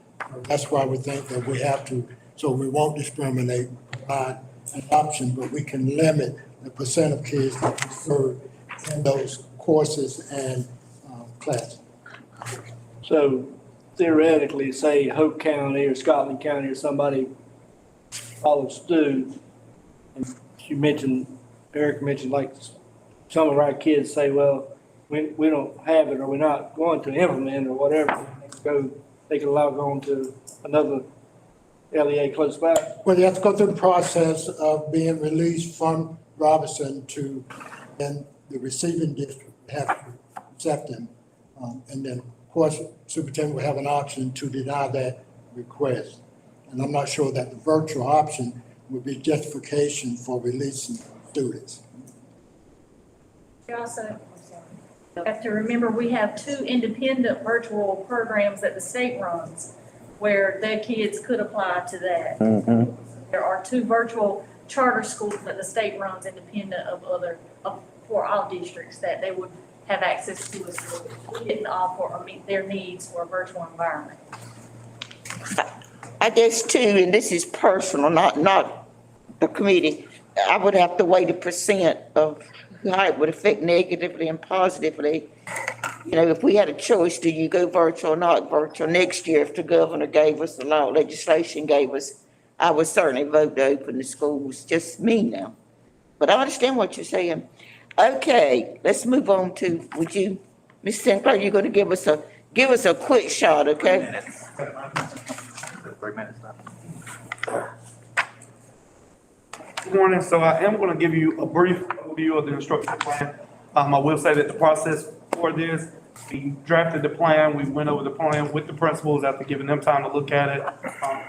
Speaker 4: That's why we think that we have to, so we won't discriminate, provide an option, but we can limit the percent of kids that we serve in those courses and classes.
Speaker 18: So theoretically, say Hope County or Scotland County or somebody follows suit, and Eric mentioned like some of our kids say, well, we don't have it, or we're not going to implement, or whatever, they can log on to another LEA close by.
Speaker 4: Well, you have to go through the process of being released from Robinson to, and the receiving district have to accept them. And then, of course, superintendent will have an option to deny that request. And I'm not sure that the virtual option would be justification for releasing students.
Speaker 12: You also have to remember, we have 2 independent virtual programs that the state runs where their kids could apply to that. There are 2 virtual charter schools that the state runs independent of for all districts that they would have access to as well. We didn't offer or meet their needs for a virtual environment.
Speaker 1: I guess too, and this is personal, not the committee, I would have to weigh the percent of how it would affect negatively and positively. You know, if we had a choice, do you go virtual or not virtual? Next year, if the governor gave us, the law legislation gave us, I would certainly vote to open the schools, just me now. But I understand what you're saying. Okay, let's move on to, would you, Ms. Sinclair, you're gonna give us a quick shot, okay?
Speaker 3: 3 minutes.
Speaker 21: Good morning. So I am going to give you a brief overview of the instructional plan. I will say that the process for this, we drafted the plan, we went over the plan with the principals after giving them time to look at it,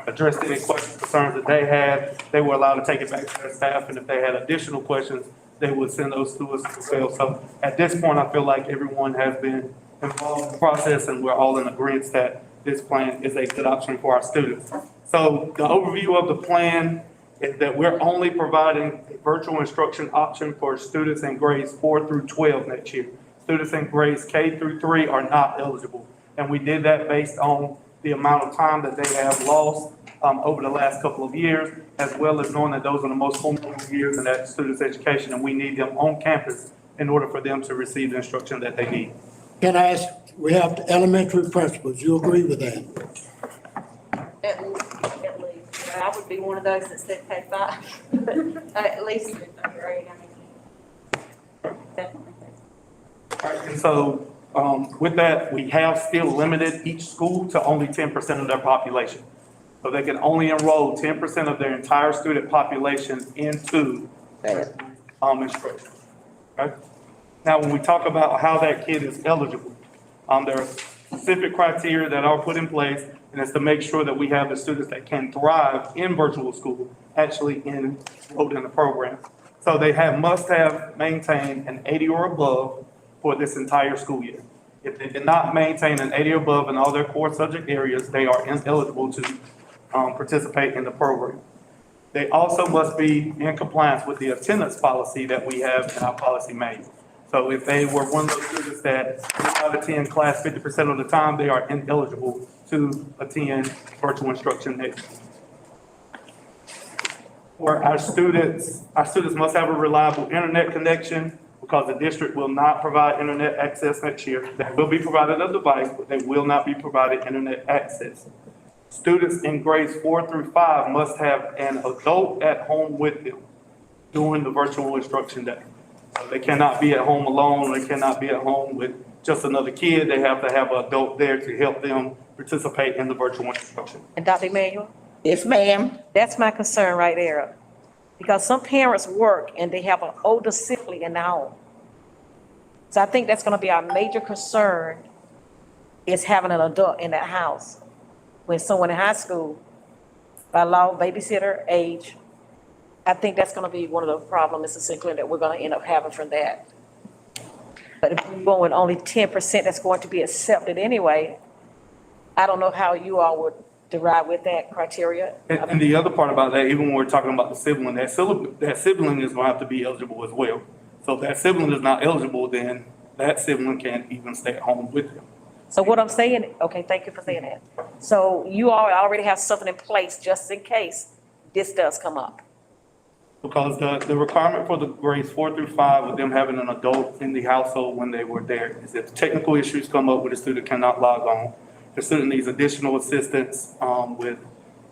Speaker 21: addressed any questions, concerns that they had. They were allowed to take it back to their staff, and if they had additional questions, they would send those to us as well. So at this point, I feel like everyone has been involved in the process, and we're all in agreement that this plan is a good option for our students. So the overview of the plan is that we're only providing a virtual instruction option for students in grades 4 through 12 next year. Students in grades K through 3 are not eligible. And we did that based on the amount of time that they have lost over the last couple of years, as well as knowing that those are the most formative years in that student's education, and we need them on campus in order for them to receive the instruction that they need.
Speaker 4: Can I ask, we have the elementary principals, you agree with that?
Speaker 5: At least. I would be one of those that said K-5, at least in third grade, I mean, definitely.
Speaker 21: And so with that, we have still limited each school to only 10% of their population. So they can only enroll 10% of their entire student population into instruction. Okay? Now, when we talk about how that kid is eligible, there are specific criteria that are put in place, and it's to make sure that we have the students that can thrive in virtual school actually enrolled in the program. So they must have maintained an 80 or above for this entire school year. If they did not maintain an 80 or above in all their core subject areas, they are ineligible to participate in the program. They also must be in compliance with the attendance policy that we have in our policy manual. So if they were one of those students that did not attend class 50% of the time, they are ineligible to attend virtual instruction next year. For our students must have a reliable internet connection because the district will not provide internet access next year. They will be provided a device, but they will not be provided internet access. Students in grades 4 through 5 must have an adult at home with them during the virtual instruction day. So they cannot be at home alone. They cannot be at home with just another kid. They have to have an adult there to help them participate in the virtual instruction.
Speaker 5: And Dr. Emmanuel?
Speaker 1: Yes, ma'am.
Speaker 5: That's my concern right there. Because some parents work and they have an older sibling in the home. So I think that's gonna be our major concern, is having an adult in that house. When someone in high school, by law, babysitter age, I think that's gonna be one of the problems, Mrs. Sinclair, that we're gonna end up having from that. But if we're going only 10% that's going to be accepted anyway, I don't know how you all would derive with that criteria.
Speaker 21: And the other part about that, even when we're talking about the sibling, that sibling is gonna have to be eligible as well. So if that sibling is not eligible, then that sibling can't even stay at home with them.
Speaker 5: So what I'm saying, okay, thank you for saying that. So you all already have something in place just in case this does come up.
Speaker 21: Because the requirement for the grades 4 through 5 with them having an adult in the household when they were there is if technical issues come up where the student cannot log on, the student needs additional assistance with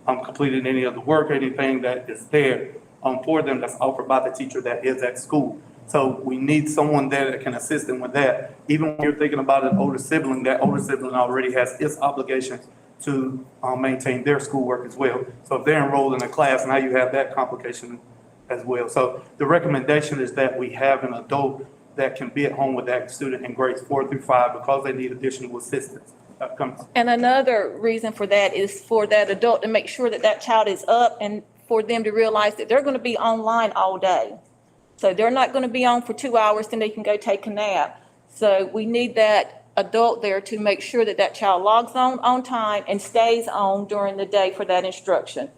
Speaker 21: completing any of the work, anything that is there for them that's offered by the teacher that is at school. So we need someone there that can assist them with that. Even when you're thinking about an older sibling, that older sibling already has its obligations to maintain their schoolwork as well. So if they're enrolled in a class, now you have that complication as well. So the recommendation is that we have an adult that can be at home with that student in grades 4 through 5 because they need additional assistance.
Speaker 11: And another reason for that is for that adult to make sure that that child is up and for them to realize that they're going to be online all day. So they're not going to be on for 2 hours, then they can go take a nap. So we need that adult there to make sure that that child logs on time and stays on during the day for that instruction.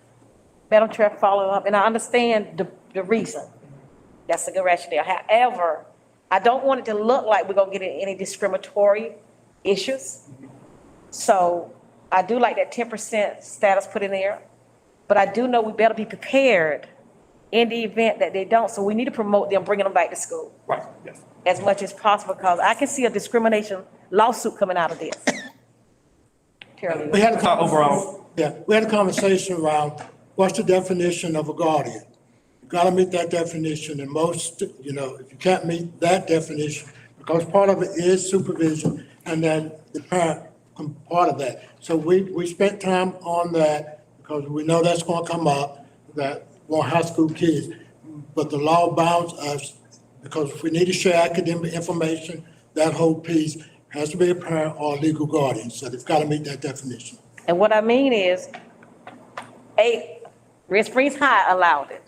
Speaker 11: Madam Chair, follow up, and I understand the reason. That's a good rationale. However, I don't want it to look like we're going to get any discriminatory issues. So I do like that 10% status put in there, but I do know we better be prepared in the event that they don't. So we need to promote them bringing them back to school.
Speaker 21: Right, yes.
Speaker 11: As much as possible, because I can see a discrimination lawsuit coming out of this.
Speaker 4: We had a conversation around what's the definition of a guardian? You gotta meet that definition, and most, if you can't meet that definition, because part of it is supervision, and then the parent part of that. So we spent time on that, because we know that's gonna come up, that for high school kids. But the law bounds us, because if we need to share academic information, that whole piece has to be a parent or a legal guardian, so they've gotta meet that definition.
Speaker 11: And what I mean is, Red Springs High allowed it.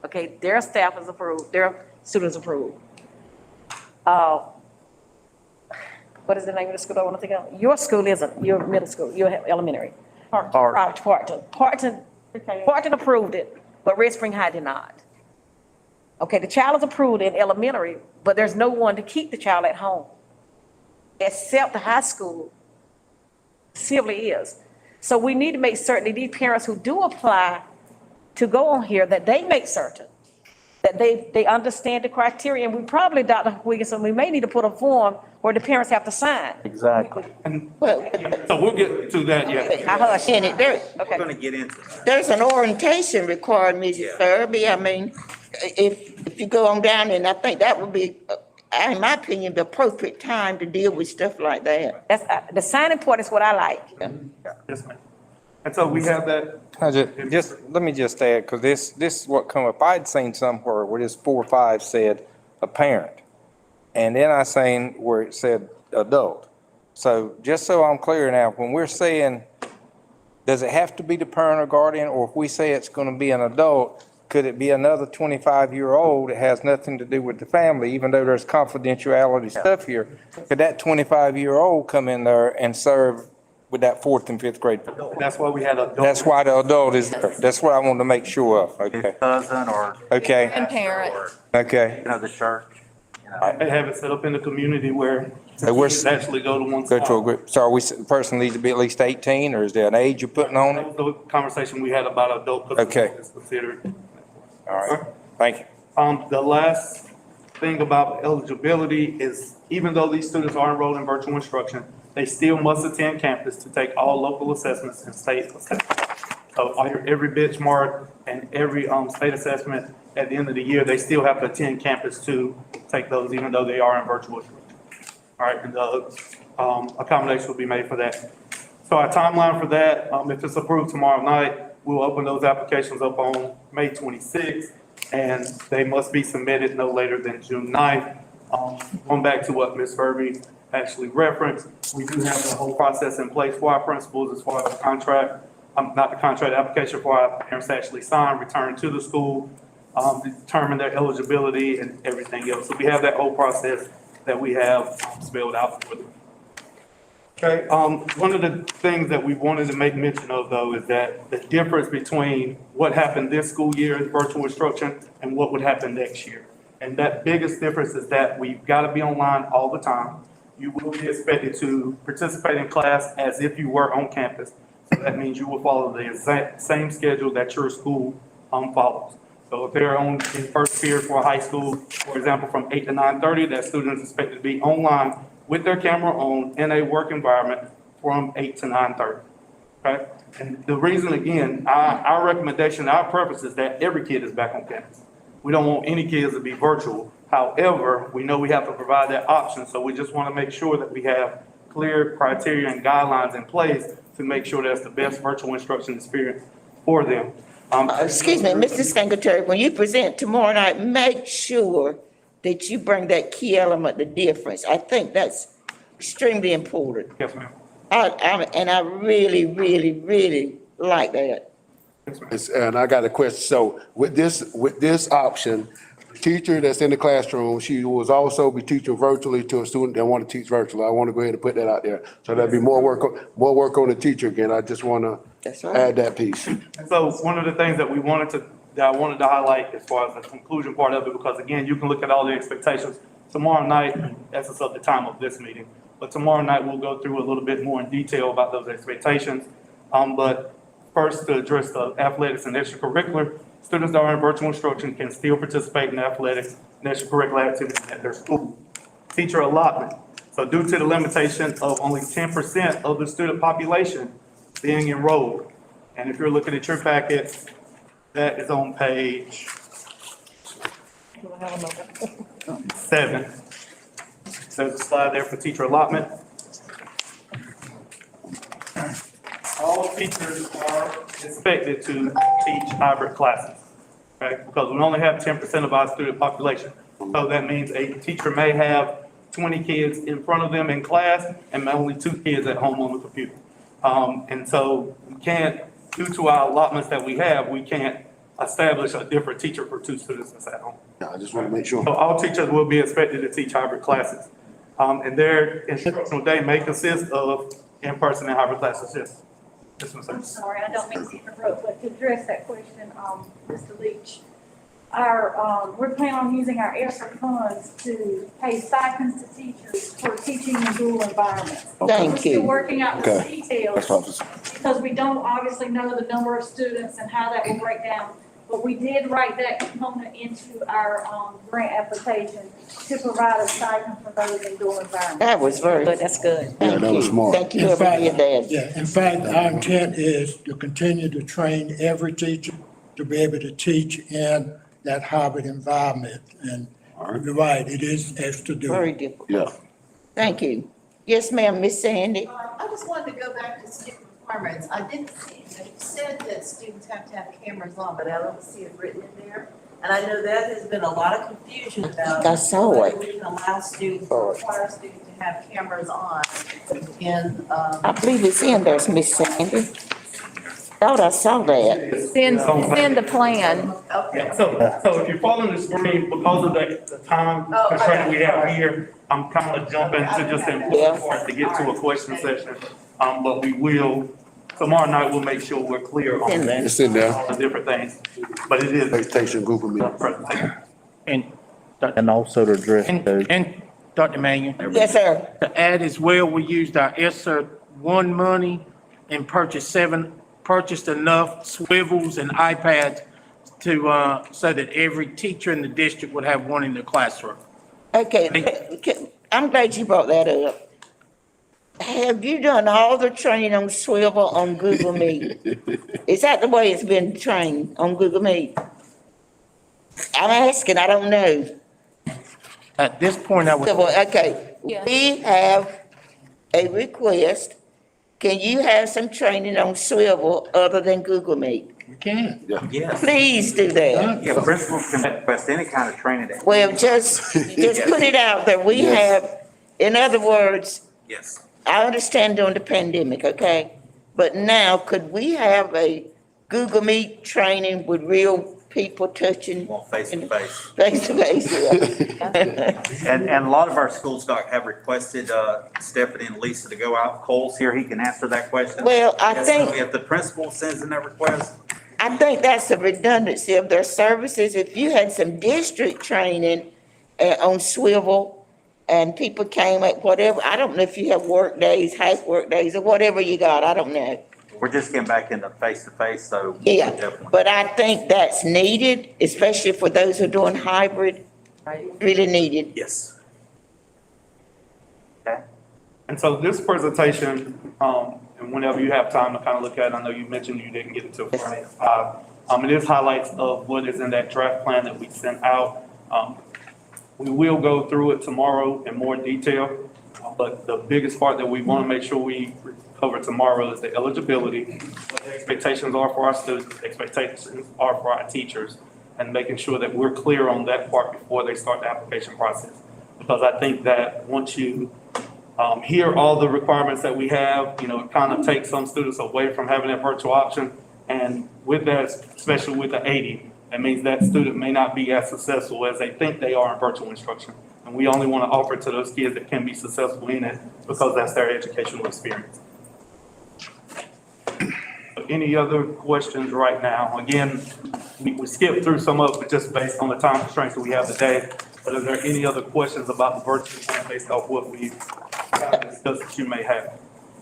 Speaker 11: Okay, their staff is approved, their students approved. What is the name of the school I want to think of? Your school isn't, your middle school, your elementary. Parkton approved it, but Red Spring High did not. Okay, the child is approved in elementary, but there's no one to keep the child at home, except the high school simply is. So we need to make certain that these parents who do apply to go on here, that they make certain that they understand the criteria. And we probably, Dr. Wilkinson, we may need to put a form where the parents have to sign.
Speaker 13: Exactly.
Speaker 21: So we'll get to that, yeah.
Speaker 1: I hush in it.
Speaker 3: We're gonna get into that.
Speaker 1: There's an orientation required, Mrs. Thurby. I mean, if you go on down, and I think that would be, in my opinion, the appropriate time to deal with stuff like that.
Speaker 11: That's, the signing part is what I like.
Speaker 21: Yes, ma'am. And so we have that.
Speaker 15: Let me just add, because this is what come up. I'd seen somewhere where this 4 or 5 said a parent. And then I seen where it said adult. So just so I'm clear now, when we're saying, does it have to be the parent or guardian? Or if we say it's going to be an adult, could it be another 25-year-old that has nothing to do with the family, even though there's confidentiality stuff here? Could that 25-year-old come in there and serve with that 4th and 5th grade?
Speaker 21: That's why we had adult.
Speaker 15: That's why the adult is there. That's what I wanted to make sure of. Okay.
Speaker 3: Cousin or.
Speaker 15: Okay.
Speaker 11: And parent.
Speaker 15: Okay.
Speaker 3: The church.
Speaker 21: They have it set up in the community where
Speaker 15: So we're
Speaker 21: kids actually go to one
Speaker 15: go
Speaker 21: spot.
Speaker 15: to a group. So are we, the person needs to be at least 18, or is there an age you're putting on
Speaker 21: That
Speaker 15: it?
Speaker 21: was the conversation we had about adult.
Speaker 15: Okay.
Speaker 21: Is considered.
Speaker 15: All right. Thank you.
Speaker 21: The last thing about eligibility is even though these students are enrolled in virtual instruction, they still must attend campus to take all local assessments and state assessments. So every benchmark and every state assessment at the end of the year, they still have to attend campus to take those, even though they are in virtual instruction. All right, and the accommodation will be made for that. So our timeline for that, if it's approved tomorrow night, we'll open those applications up on May 26th, and they must be submitted no later than June 9th. Going back to what Ms. Furby actually referenced, we do have the whole process in place for our principals as far as the contract, not the contract, application for our parents to actually sign, return to the school, determine their eligibility and everything else. So we have that whole process that we have spelled out for them. Okay, one of the things that we wanted to make mention of though is that the difference between what happened this school year in virtual instruction and what would happen next year. And that biggest difference is that we've got to be online all the time. You will be expected to participate in class as if you were on campus. So that means you will follow the exact same schedule that your school follows. So if they're on in first period for high school, for example, from 8 to 9:30, that student is expected to be online with their camera on in a work environment from 8 to 9:30. Okay? And the reason, again, our recommendation, our purpose is that every kid is back on campus. We don't want any kids to be virtual. However, we know we have to provide that option, so we just want to make sure that we have clear criteria and guidelines in place to make sure that's the best virtual instruction experience for them.
Speaker 1: Excuse me, Mr. Secretary, when you present tomorrow night, make sure that you bring that key element, the difference. I think that's extremely important.
Speaker 21: Yes, ma'am.
Speaker 1: And I really, really, really like that.
Speaker 6: And I got a question. So with this option, the teacher that's in the classroom, she will also be teaching virtually to a student that want to teach virtually. I want to go ahead and put that out there. So that'd be more work on the teacher again. I just want to add that piece.
Speaker 21: And so one of the things that I wanted to highlight as far as the conclusion part of it, because again, you can look at all the expectations tomorrow night, as it's of the time of this meeting. But tomorrow night, we'll go through a little bit more in detail about those expectations. But first, to address the athletics and extracurricular, students that are in virtual instruction can still participate in athletics and extracurricular activities at their school. Teacher allotment. So due to the limitation of only 10% of the student population being enrolled, and if you're looking at your packet, that is on page 7. There's a slide there for teacher allotment. All teachers are expected to teach hybrid classes, okay? Because we only have 10% of our student population. So that means a teacher may have 20 kids in front of them in class and only 2 kids at home on the computer. And so we can't, due to our allotments that we have, we can't establish a different teacher for 2 students that's at home.
Speaker 6: Yeah, I just want to make sure.
Speaker 21: So all teachers will be expected to teach hybrid classes. And their instructional day may consist of in-person and hybrid classes. Yes. Yes, Ms.
Speaker 12: I'm sorry, I don't mean to interrupt, but to address that question, Mr. Leach, we're planning on using our ESSER funds to pay stipends to teachers for teaching in dual environments.
Speaker 1: Thank
Speaker 12: We're still
Speaker 1: you.
Speaker 12: working out the
Speaker 6: Okay.
Speaker 12: details because we don't obviously know the number of students and how that will break down. But we did write that component into our grant application to provide a stipend for those in dual environments.
Speaker 1: That was very
Speaker 5: Good, that's good.
Speaker 6: Yeah, that was smart.
Speaker 1: Thank you, whoever did that.
Speaker 4: Yeah, in fact, our intent is to continue to train every teacher to be able to teach in that hybrid environment. And you're right, it is extra
Speaker 1: Very
Speaker 4: duty.
Speaker 1: difficult.
Speaker 6: Yeah.
Speaker 1: Thank you. Yes, ma'am, Miss Sandy.
Speaker 8: I just wanted to go back to student requirements. I didn't see, you said that students have to have cameras on, but I don't see it written in there. And I know that has been a lot of confusion about.
Speaker 1: I saw it.
Speaker 8: whether we can allow students, or require students to have cameras on in,
Speaker 1: I believe it's in there, Miss Sandy. Thought I saw that.
Speaker 11: It's in the plan.
Speaker 21: Yeah, so if you're following the screen, because of the time constraint we have here, I'm kind of jumping to just important parts to get to a question session. But we will, tomorrow night, we'll make sure we're clear on that.
Speaker 6: It's in there.
Speaker 21: On the different things, but it is.
Speaker 6: Expectation Google Meet.
Speaker 13: And also to address those.
Speaker 19: And Dr. Mannion,
Speaker 1: Yes, sir.
Speaker 19: to add as well, we used our ESSER 1 money and purchased enough swivels and iPads to, so that every teacher in the district would have one in their classroom.
Speaker 1: Okay, I'm glad you brought that up. Have you done all the training on swivel on Google Meet? Is that the way it's been trained on Google Meet? I'm asking, I don't know.
Speaker 19: At this point, I would.
Speaker 1: Okay,
Speaker 11: Yeah.
Speaker 1: we have a request. Can you have some training on swivel other than Google Meet?
Speaker 19: We can.
Speaker 3: Yes.
Speaker 1: Please do that.
Speaker 3: Yeah, principals can request any kind of training that.
Speaker 1: Well, just put it out there. We have, in other words,
Speaker 3: Yes.
Speaker 1: I understand during the pandemic, okay? But now, could we have a Google Meet training with real people touching?
Speaker 3: Well, face to face.
Speaker 1: Face to face, yeah.
Speaker 3: And a lot of our schools, Doc, have requested Stephanie and Lisa to go out. Cole's here, he can answer that question.
Speaker 1: Well, I
Speaker 3: Yes,
Speaker 1: think,
Speaker 3: so if the principal sends in that request,
Speaker 1: I think that's the redundancy of their services. If you had some district training on swivel and people came at whatever, I don't know if you have work days, half work days, or whatever you got, I don't know.
Speaker 3: we're just getting back into face to face, so.
Speaker 1: Yeah,
Speaker 3: definitely.
Speaker 1: but I think that's needed, especially for those who are doing hybrid, really needed.
Speaker 3: Yes. Okay.
Speaker 21: And so this presentation, and whenever you have time to kind of look at it, I know you mentioned you didn't get it till Friday at 5. It is highlights of what is in that draft plan that we sent out. We will go through it tomorrow in more detail, but the biggest part that we want to make sure we cover tomorrow is the eligibility, what the expectations are for our students, expectations are for our teachers, and making sure that we're clear on that part before they start the application process. Because I think that once you hear all the requirements that we have, it kind of takes some students away from having that virtual option. And with that, especially with the 80, that means that student may not be as successful as they think they are in virtual instruction. And we only want to offer it to those kids that can be successful in it because that's their educational experience. Any other questions right now? Again, we skipped through some of it just based on the time constraints that we have today. But are there any other questions about the virtual plan based off what we've discussed that you may have?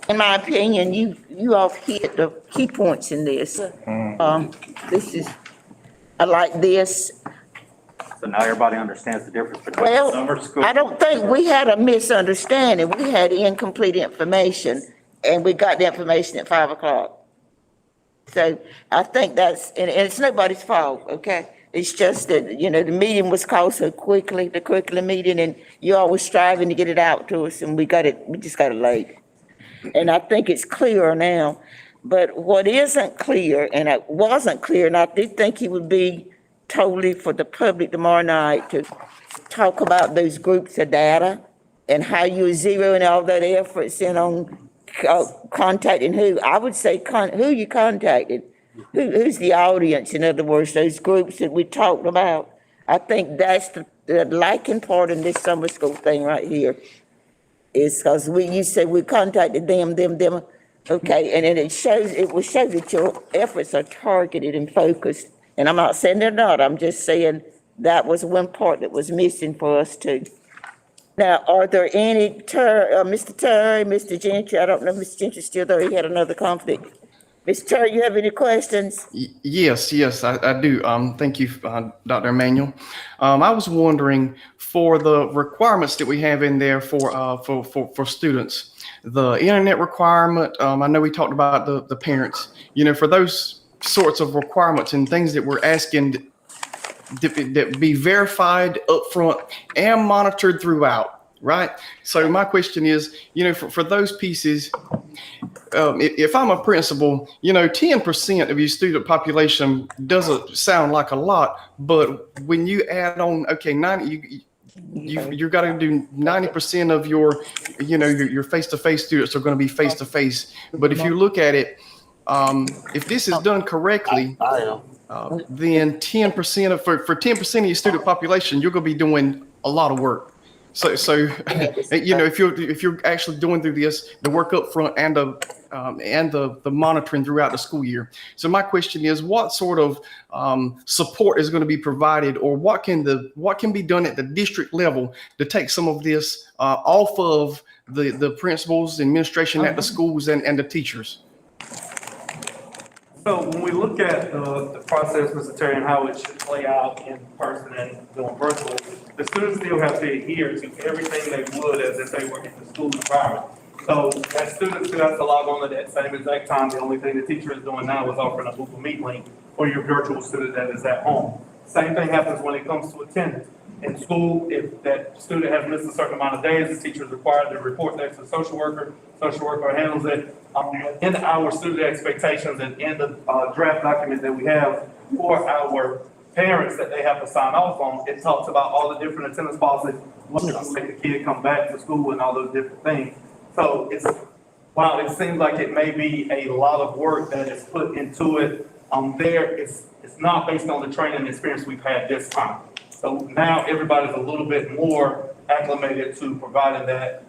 Speaker 1: In my opinion, you all hit the key points in this. I like this.
Speaker 3: So now everybody understands the difference between
Speaker 1: Well,
Speaker 3: summer school.
Speaker 1: I don't think we had a misunderstanding. We had incomplete information, and we got the information at 5 o'clock. So I think and it's nobody's fault, okay? It's just that, the meeting was called so quickly, the curriculum meeting, and you all were striving to get it out to us, and we just got it late. And I think it's clearer now. But what isn't clear, and it wasn't clear, and I did think he would be totally for the public tomorrow night to talk about those groups of data and how you were zeroing all that efforts in on contacting who. I would say who you contacted. Who's the audience, in other words, those groups that we talked about. I think that's the lacking part in this summer school thing right here. Is because you said we contacted them. Okay, and then it will show that your efforts are targeted and focused. And I'm not saying they're not, I'm just saying that was one part that was missing for us too. Now, are there any, Mr. Terry, Mr. Gentry, I don't know if Mr. Gentry's still there, he had another conflict. Mr. Terry, you have any questions?
Speaker 2: Yes, I do. Thank you, Dr. Emanuel. I was wondering, for the requirements that we have in there for students, the internet requirement, I know we talked about the parents, for those sorts of requirements and things that we're asking that be verified upfront and monitored throughout, right? So my question is, for those pieces, if I'm a principal, 10% of your student population doesn't sound like a lot, but when you add on, okay, 90, you've got to do 90% of your face-to-face students are going to be face-to-face. But if you look at it, if this is done correctly, then 10% for 10% of your student population, you're going to be doing a lot of work. So if you're actually doing through this, the work up front and the monitoring throughout the school year. So my question is, what sort of support is going to be provided, or what can be done at the district level to take some of this off of the principals, administration at the schools, and the teachers?
Speaker 21: So when we look at the process, Mr. Terry, and how it should play out in person and going virtual, the students still have to adhere to everything they would as if they were in the school environment. So that student still has to log on at that same exact time. The only thing the teacher is doing now is offering a Google Meet link for your virtual student that is at home. Same thing happens when it comes to attendance. In school, if that student has missed a certain amount of days, the teacher is required to report that to the social worker. Social worker handles it. In our student expectations and in the draft document that we have for our parents that they have to sign off on, it talks about all the different attendance policies, what to make the kid come back to school and all those different things. So while it seems like it may be a lot of work that is put into it, it's not based on the training and experience we've had this time. So now everybody's a little bit more acclimated to providing that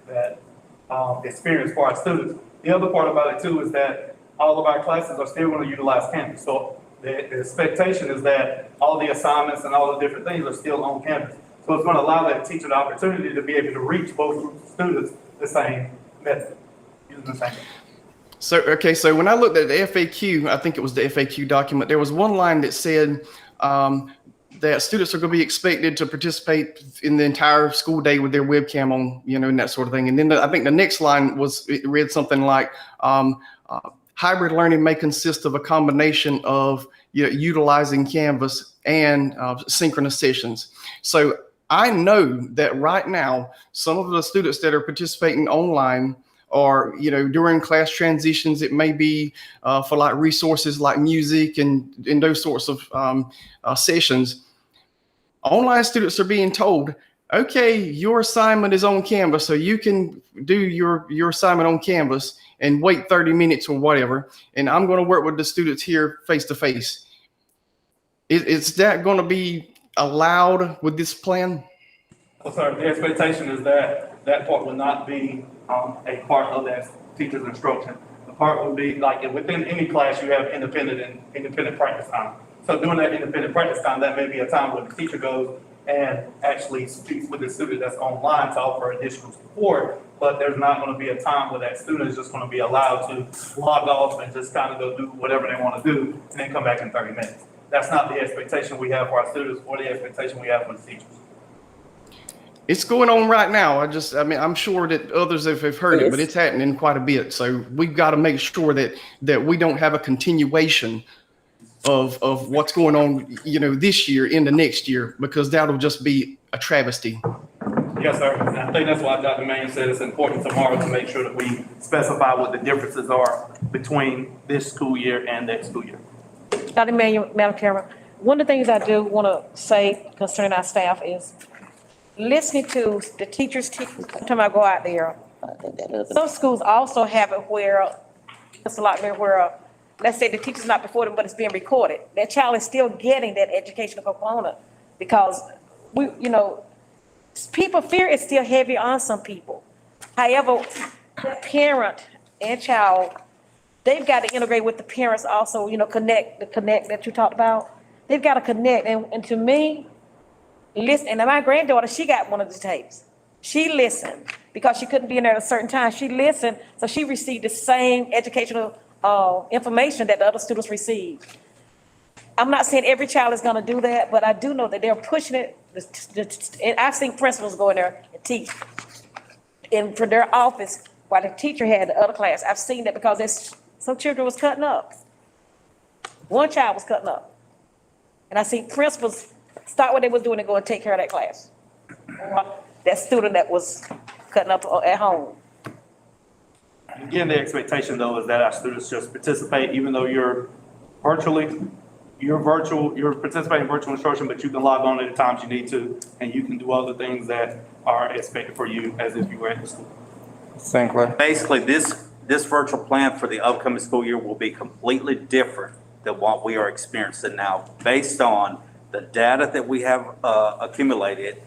Speaker 21: experience for our students. The other part about it too is that all of our classes are still going to utilize campus. So the expectation is that all the assignments and all the different things are still on campus. So it's going to allow that teacher the opportunity to be able to reach both groups of students the same method, using the same.
Speaker 2: So when I looked at the FAQ, I think it was the FAQ document, there was one line that said that students are going to be expected to participate in the entire school day with their webcam on, and that sort of thing. And then I think the next line it read something like, hybrid learning may consist of a combination of utilizing Canvas and synchronous sessions. So I know that right now, some of the students that are participating online are, during class transitions, it may be for like resources like music and those sorts of sessions. Online students are being told, okay, your assignment is on Canvas, so you can do your assignment on Canvas and wait 30 minutes or whatever, and I'm going to work with the students here face to face. Is that going to be allowed with this plan?
Speaker 21: Well, sir, the expectation is that that part will not be a part of that teacher's instruction. The part would be like within any class, you have independent practice time. So during that independent practice time, that may be a time where the teacher goes and actually speaks with the student that's online to offer additional support, but there's not going to be a time where that student is just going to be allowed to log off and just kind of go do whatever they want to do and then come back in 30 minutes. That's not the expectation we have for our students or the expectation we have for the teachers.
Speaker 2: It's going on right now. I'm sure that others have heard it, but it's happening quite a bit. So we've got to make sure that we don't have a continuation of what's going on, this year into next year, because that'll just be a travesty.
Speaker 21: Yes, sir. And I think that's why Dr. Manning said it's important tomorrow to make sure that we specify what the differences are between this school year and next school year.
Speaker 5: Dr. Madam Chairman, one of the things I do want to say concerning our staff is listening to the teachers teach. Every time I go out there, some schools also have it where it's a lot where, let's say the teacher's not before them, but it's being recorded. That child is still getting that educational component because people fear is still heavy on some people. However, the parent and child, they've got to integrate with the parents also, connect that you talked about. They've got to connect. And to me, listen, and my granddaughter, she got one of the tapes. She listened because she couldn't be in there at a certain time. She listened, so she received the same educational information that the other students received. I'm not saying every child is going to do that, but I do know that they're pushing it. And I've seen principals go in there and teach for their office while the teacher had the other class. I've seen that because some children was cutting up. One child was cutting up. And I see principals start what they was doing and go and take care of that class. Or that student that was cutting up at home.
Speaker 21: Again, the expectation though is that our students just participate, even though you're participating in virtual instruction, but you can log on at the times you need to, and you can do all the things that are expected for you as if you were at the school.
Speaker 15: Sinclair.
Speaker 3: Basically, this virtual plan for the upcoming school year will be completely different than what we are experiencing now, based on the data that we have accumulated,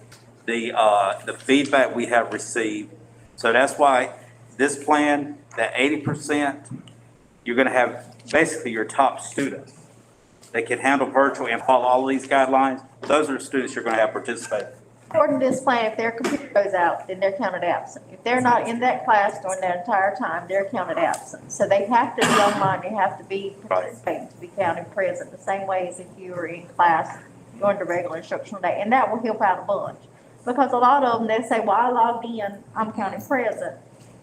Speaker 3: the feedback we have received. So that's why this plan, that 80%, you're going to have basically your top students. They can handle virtual and follow all of these guidelines. Those are the students you're going to have participate.
Speaker 14: According to this plan, if their computer goes out, then they're counted absent. If they're not in that class during that entire time, they're counted absent. So they have to be online, they have to be participating to be counted present, the same way as if you were in class during the regular instructional day. And that will help out a bunch. Because a lot of them, they say, well, I logged in, I'm counted present.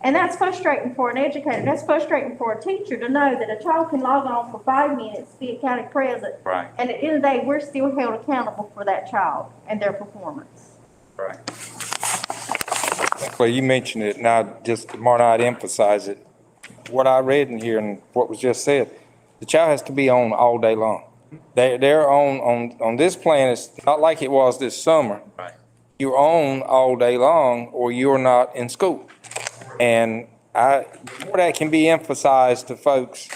Speaker 14: And that's frustrating for an educator. That's frustrating for a teacher to know that a child can log on for 5 minutes, be counted present.
Speaker 3: Right.
Speaker 14: And at the end of the day, we're still held accountable for that child and their performance.
Speaker 3: Right.
Speaker 15: Well, you mentioned it, now just tomorrow night emphasize it. What I read in here and what was just said, the child has to be on all day long. They're on this plan. It's not like it was this summer.
Speaker 3: Right.
Speaker 15: You're on all day long or you're not in school. And the more that can be emphasized to folks,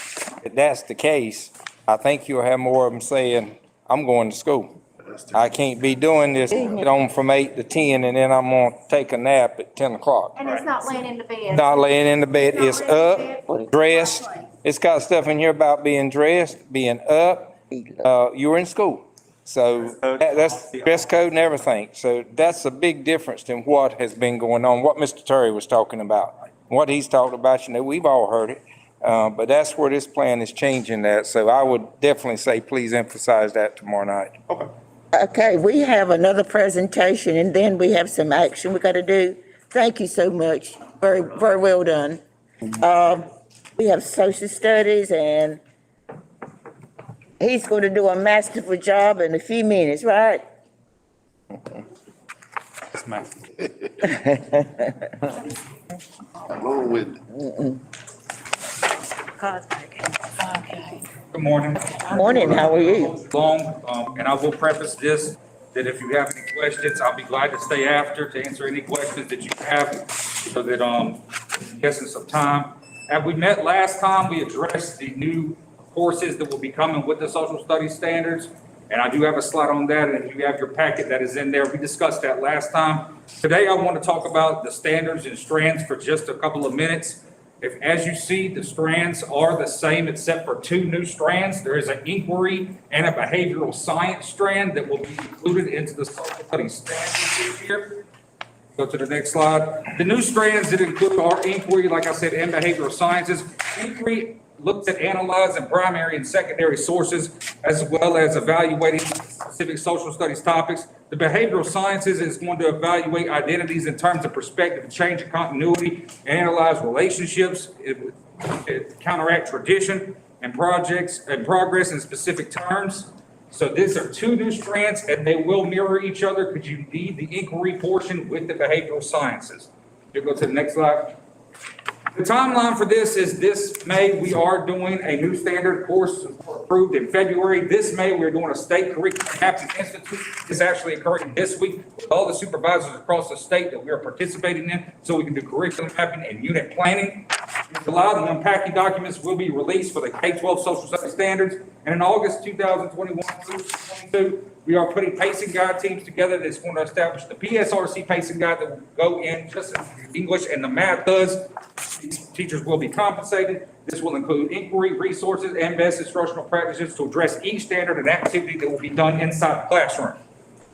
Speaker 15: if that's the case, I think you'll have more of them saying, I'm going to school. I can't be doing this, get on from 8 to 10, and then I'm going to take a nap at 10 o'clock.
Speaker 14: And it's not laying in the bed.
Speaker 15: Not laying in the bed, it's up, dressed. It's got stuff in here about being dressed, being up. You're in school. So that's dress code and everything. So that's a big difference than what has been going on, what Mr. Terry was talking about. What he's talked about, we've all heard it. But that's where this plan is changing that. So I would definitely say, please emphasize that tomorrow night.
Speaker 21: Okay.
Speaker 1: Okay, we have another presentation and then we have some action we got to do. Thank you so much. Very, very well done. We have social studies and he's going to do a masterful job in a few minutes, right?
Speaker 21: ma'am.
Speaker 6: Along with
Speaker 9: Good morning.
Speaker 1: Morning, how are you?
Speaker 9: Long, and I will preface this, that if you have any questions, I'll be glad to stay after to answer any questions that you have, so that, guessing some time. As we met last time, we addressed the new courses that will be coming with the social studies standards. And I do have a slide on that, and if you have your packet that is in there, we discussed that last time. Today, I want to talk about the standards and strands for just a couple of minutes. As you see, the strands are the same except for two new strands. There is an inquiry and a behavioral science strand that will be included into the social studies standards this year. Go to the next slide. The new strands that include our inquiry, like I said, and behavioral sciences. Inquiry looks at analyzing primary and secondary sources, as well as evaluating specific social studies topics. The behavioral sciences is going to evaluate identities in terms of perspective, change and continuity, and analyze relationships, it counteract tradition and projects and progress in specific terms. So these are two new strands, and they will mirror each other because you need the inquiry portion with the behavioral sciences. You go to the next slide. The timeline for this is this May, we are doing a new standard course approved in February. This May, we're doing a state curriculum mapping institute. It's actually occurring this week with all the supervisors across the state that we are participating in, so we can do curriculum mapping and unit planning. In July, the unpacking documents will be released for the K-12 social studies standards. And in August 2021 through 2022, we are putting pacing guide teams together that's going to establish the PSRC pacing guide that will go in just as English and the math does. These teachers will be compensated. This will include inquiry, resources, and best instructional practices to address each standard and activity that will be done inside the classroom.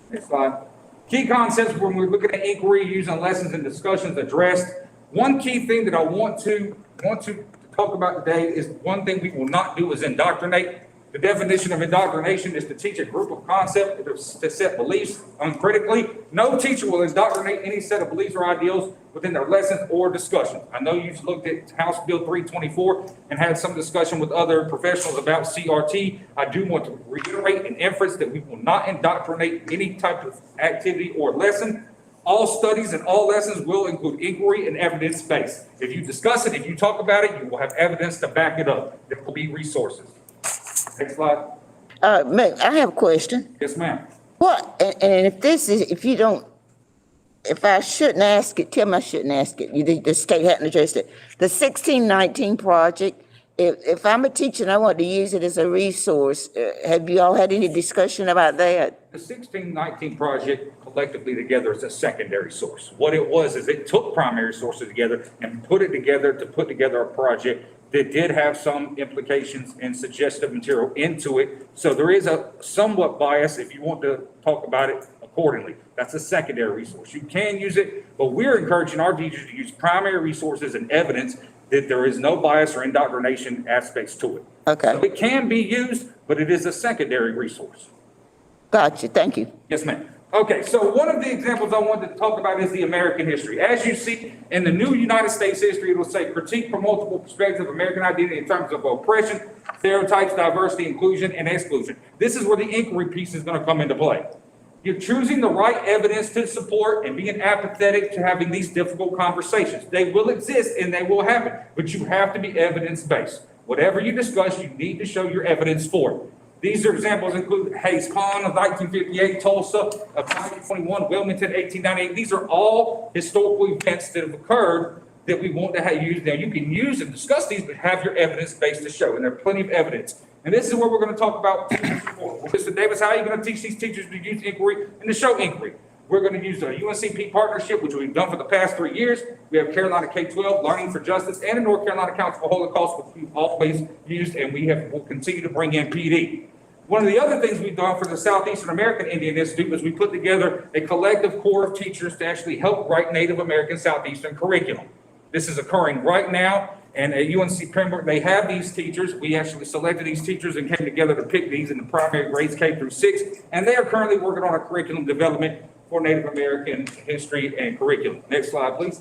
Speaker 9: Next slide. Key concepts when we're looking at inquiry using lessons and discussions addressed. One key thing that I want to talk about today is one thing we will not do is indoctrinate. The definition of indoctrination is to teach a group of concepts to set beliefs uncritically. No teacher will indoctrinate any set of beliefs or ideals within their lessons or discussions. I know you've looked at House Bill 324 and had some discussion with other professionals about CRT. I do want to reiterate an inference that we will not indoctrinate any type of activity or lesson. All studies and all lessons will include inquiry and evidence base. If you discuss it, if you talk about it, you will have evidence to back it up. There will be resources. Next slide.
Speaker 1: Ma'am, I have a question.
Speaker 9: Yes, ma'am.
Speaker 1: What, and if I shouldn't ask it, tell me I shouldn't ask it. The state hadn't addressed it. The 1619 project, if I'm a teacher and I want to use it as a resource, have you all had any discussion about that?
Speaker 9: The 1619 project collectively together is a secondary source. What it was is it took primary sources together and put it together to put together a project that did have some implications and suggestive material into it. So there is a somewhat bias if you want to talk about it accordingly. That's a secondary resource. You can use it, but we're encouraging our teachers to use primary resources and evidence that there is no bias or indoctrination aspects to it.
Speaker 1: Okay.
Speaker 9: So it can be used, but it is a secondary resource.
Speaker 1: Gotcha, thank you.
Speaker 9: Yes, ma'am. Okay, so one of the examples I wanted to talk about is the American history. As you see in the new United States history, it will say critique from multiple perspectives of American identity in terms of oppression, stereotypes, diversity, inclusion, and exclusion. This is where the inquiry piece is going to come into play. You're choosing the right evidence to support and being apathetic to having these difficult conversations. They will exist and they will happen, but you have to be evidence-based. Whatever you discuss, you need to show your evidence for it. These are examples include Hayes Pond of 1958, Tulsa of 1921, Wilmington 1898. These are all historical events that have occurred that we want to have used. Now you can use and discuss these, but have your evidence base to show, and there's plenty of evidence. And this is what we're going to talk about. Well, Mr. Davis, how are you going to teach these teachers to use inquiry and to show inquiry? We're going to use a UNCP partnership, which we've done for the past 3 years. We have Carolina K-12, Learning for Justice, and the North Carolina Council for Holocaust, which we've always used, and will continue to bring in PD. One of the other things we've done for the Southeastern American Indian Institute is we put together a collective core of teachers to actually help write Native American Southeastern curriculum. This is occurring right now, and at UNC Pembroke, they have these teachers. We actually selected these teachers and came together to pick these in the primary grades K through 6, and they are currently working on a curriculum development for Native American history and curriculum. Next slide, please.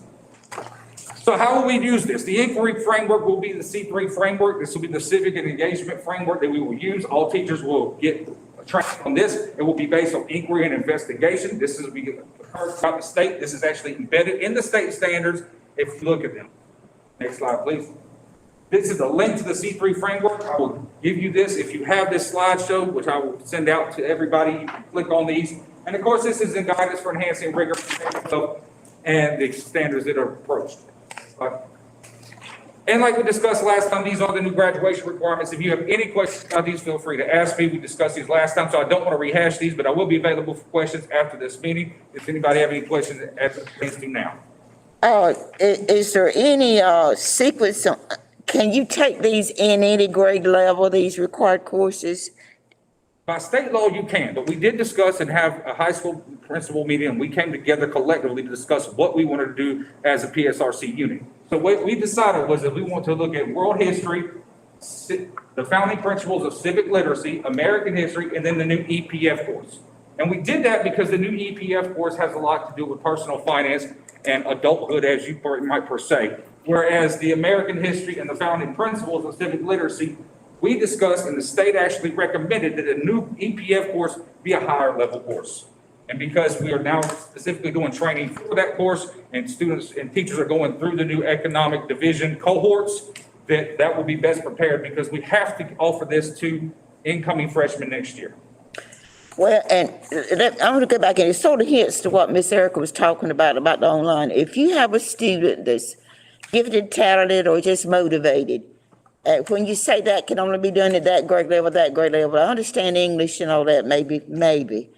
Speaker 9: So how will we use this? The inquiry framework will be the C3 framework. This will be the civic and engagement framework that we will use. All teachers will get trained on this. It will be based on inquiry and investigation. This is throughout the state. This is actually embedded in the state standards if you look at them. Next slide, please. This is a link to the C3 framework. I will give you this if you have this slideshow, which I will send out to everybody. You can click on these. And of course, this is in guidance for enhancing rigor and the standards that are approached. And like we discussed last time, these are the new graduation requirements. If you have any questions about these, feel free to ask me. We discussed these last time, so I don't want to rehash these, but I will be available for questions after this meeting. If anybody have any questions, please do now.
Speaker 1: Is there any sequence, can you take these in any grade level, these required courses?
Speaker 9: By state law, you can, but we did discuss and have a high school principal meeting, and we came together collectively to discuss what we wanted to do as a PSRC unit. So what we decided was that we want to look at world history, the founding principles of civic literacy, American history, and then the new EPF course. And we did that because the new EPF course has a lot to do with personal finance and adulthood, as you might per se. Whereas the American history and the founding principles of civic literacy, we discussed and the state actually recommended that a new EPF course be a higher level course. And because we are now specifically doing training for that course and students and teachers are going through the new economic division cohorts, that will be best prepared because we have to offer this to incoming freshmen next year.
Speaker 1: Well, and I want to go back, and it sort of hits to what Miss Erica was talking about the online. If you have a student that's gifted, talented, or just motivated, when you say that can only be done at that grade level, I understand English and all that, maybe.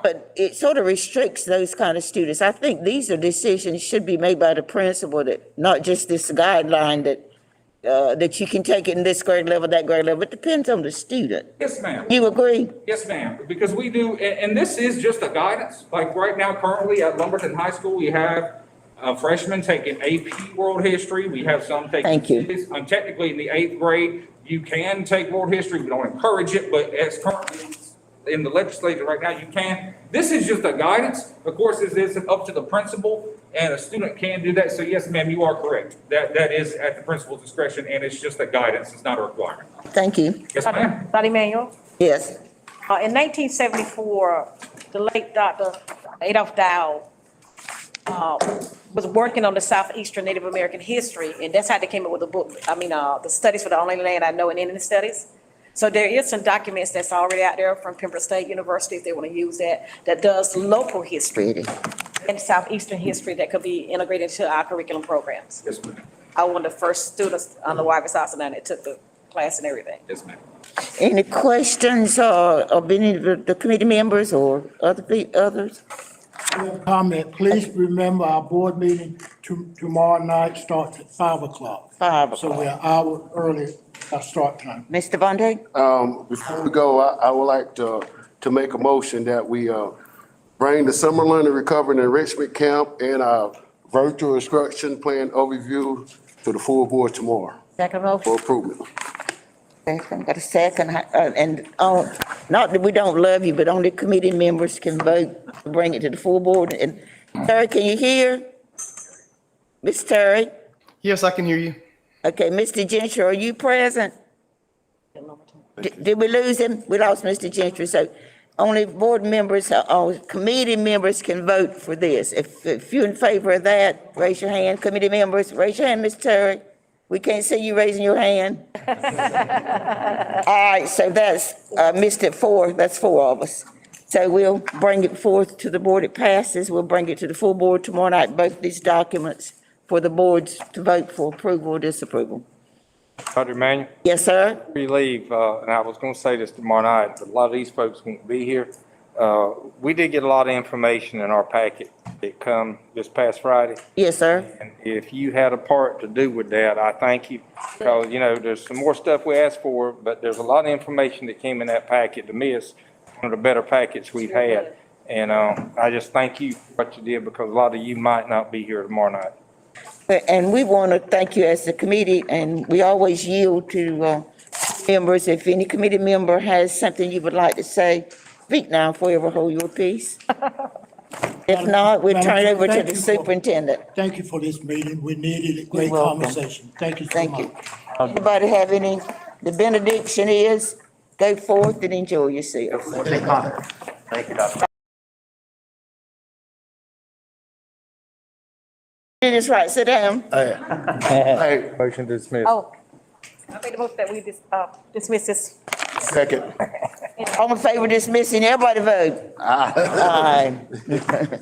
Speaker 1: But it sort of restricts those kind of students. I think these are decisions should be made by the principal, that not just this guideline that you can take it in this grade level, that grade level. It depends on the student.
Speaker 9: Yes, ma'am.
Speaker 1: You agree?
Speaker 9: Yes, ma'am, because we do, and this is just a guidance. Like right now, currently at Lumberton High School, we have freshmen taking AP World History. We have some taking.
Speaker 1: Thank you.
Speaker 9: Technically in the 8th grade, you can take World History. We don't encourage it, but as currently in the legislature right now, you can. This is just a guidance. Of course, this is up to the principal, and a student can do that. So yes, ma'am, you are correct. That is at the principal's discretion, and it's just a guidance. It's not a requirement.
Speaker 1: Thank you.
Speaker 9: Yes, ma'am.
Speaker 5: Dr. Emanuel?
Speaker 1: Yes.
Speaker 5: In 1974, the late Dr. Adolph Dow was working on the Southeastern Native American history, and that's how they came up with the book. The Studies for the Only Land I Know in Indian Studies. So there is some documents that's already out there from Pembroke State University, if they want to use that does local history and Southeastern history that could be integrated into our curriculum programs.
Speaker 9: Yes, ma'am.
Speaker 5: I was one of the first students on the Wyvern House and that took the class and everything.
Speaker 9: Yes, ma'am.
Speaker 1: Any questions of any of the committee members or others?
Speaker 4: Comment, please remember our board meeting tomorrow night starts at 5 o'clock.
Speaker 1: 5 o'clock.
Speaker 4: So we're an hour early, our start time.
Speaker 1: Mr. Vondrae?
Speaker 6: Before we go, I would like to make a motion that we bring the Summer Learning Recovery and Enrichment Camp and our virtual instruction plan overview to the full board tomorrow
Speaker 1: Second motion.
Speaker 6: for approval.
Speaker 1: Second, got a second, and not that we don't love you, but only committee members can vote to bring it to the full board. And Terry, can you hear? Ms. Terry?
Speaker 2: Yes, I can hear you.
Speaker 1: Okay, Mr. Gentry, are you present? Did we lose him? We lost Mr. Gentry, so only board members or committee members can vote for this. If you're in favor of that, raise your hand. Committee members, raise your hand, Ms. Terry. We can't see you raising your hand. All right, so that's missed it 4. That's 4 of us. So we'll bring it forth to the board. It passes. We'll bring it to the full board tomorrow night, both these documents for the boards to vote for approval or disapproval.
Speaker 15: Dr. Emanuel?
Speaker 1: Yes, sir.
Speaker 15: Before you leave, and I was going to say this tomorrow night, but a lot of these folks won't be here. We did get a lot of information in our packet that come this past Friday.
Speaker 1: Yes, sir.
Speaker 15: And if you had a part to do with that, I thank you. Because, there's some more stuff we asked for, but there's a lot of information that came in that packet. To me, it's one of the better packets we've had. And I just thank you for what you did, because a lot of you might not be here tomorrow night.
Speaker 1: And we want to thank you as the committee, and we always yield to members. If any committee member has something you would like to say, speak now, forever hold your peace. If not, we'll turn it over to the superintendent.
Speaker 4: Thank you for this meeting. We needed a great conversation. Thank you so much.
Speaker 1: Thank you. Anybody have any, the benediction is, go forth and enjoy yourself.
Speaker 10: Thank you, Dr.
Speaker 1: that's right, sit down.
Speaker 6: Hey,
Speaker 15: Motion dismissed.
Speaker 5: Oh, I made the motion that we dismiss this.
Speaker 6: second.
Speaker 1: All in favor of dismissing, everybody vote. Aye.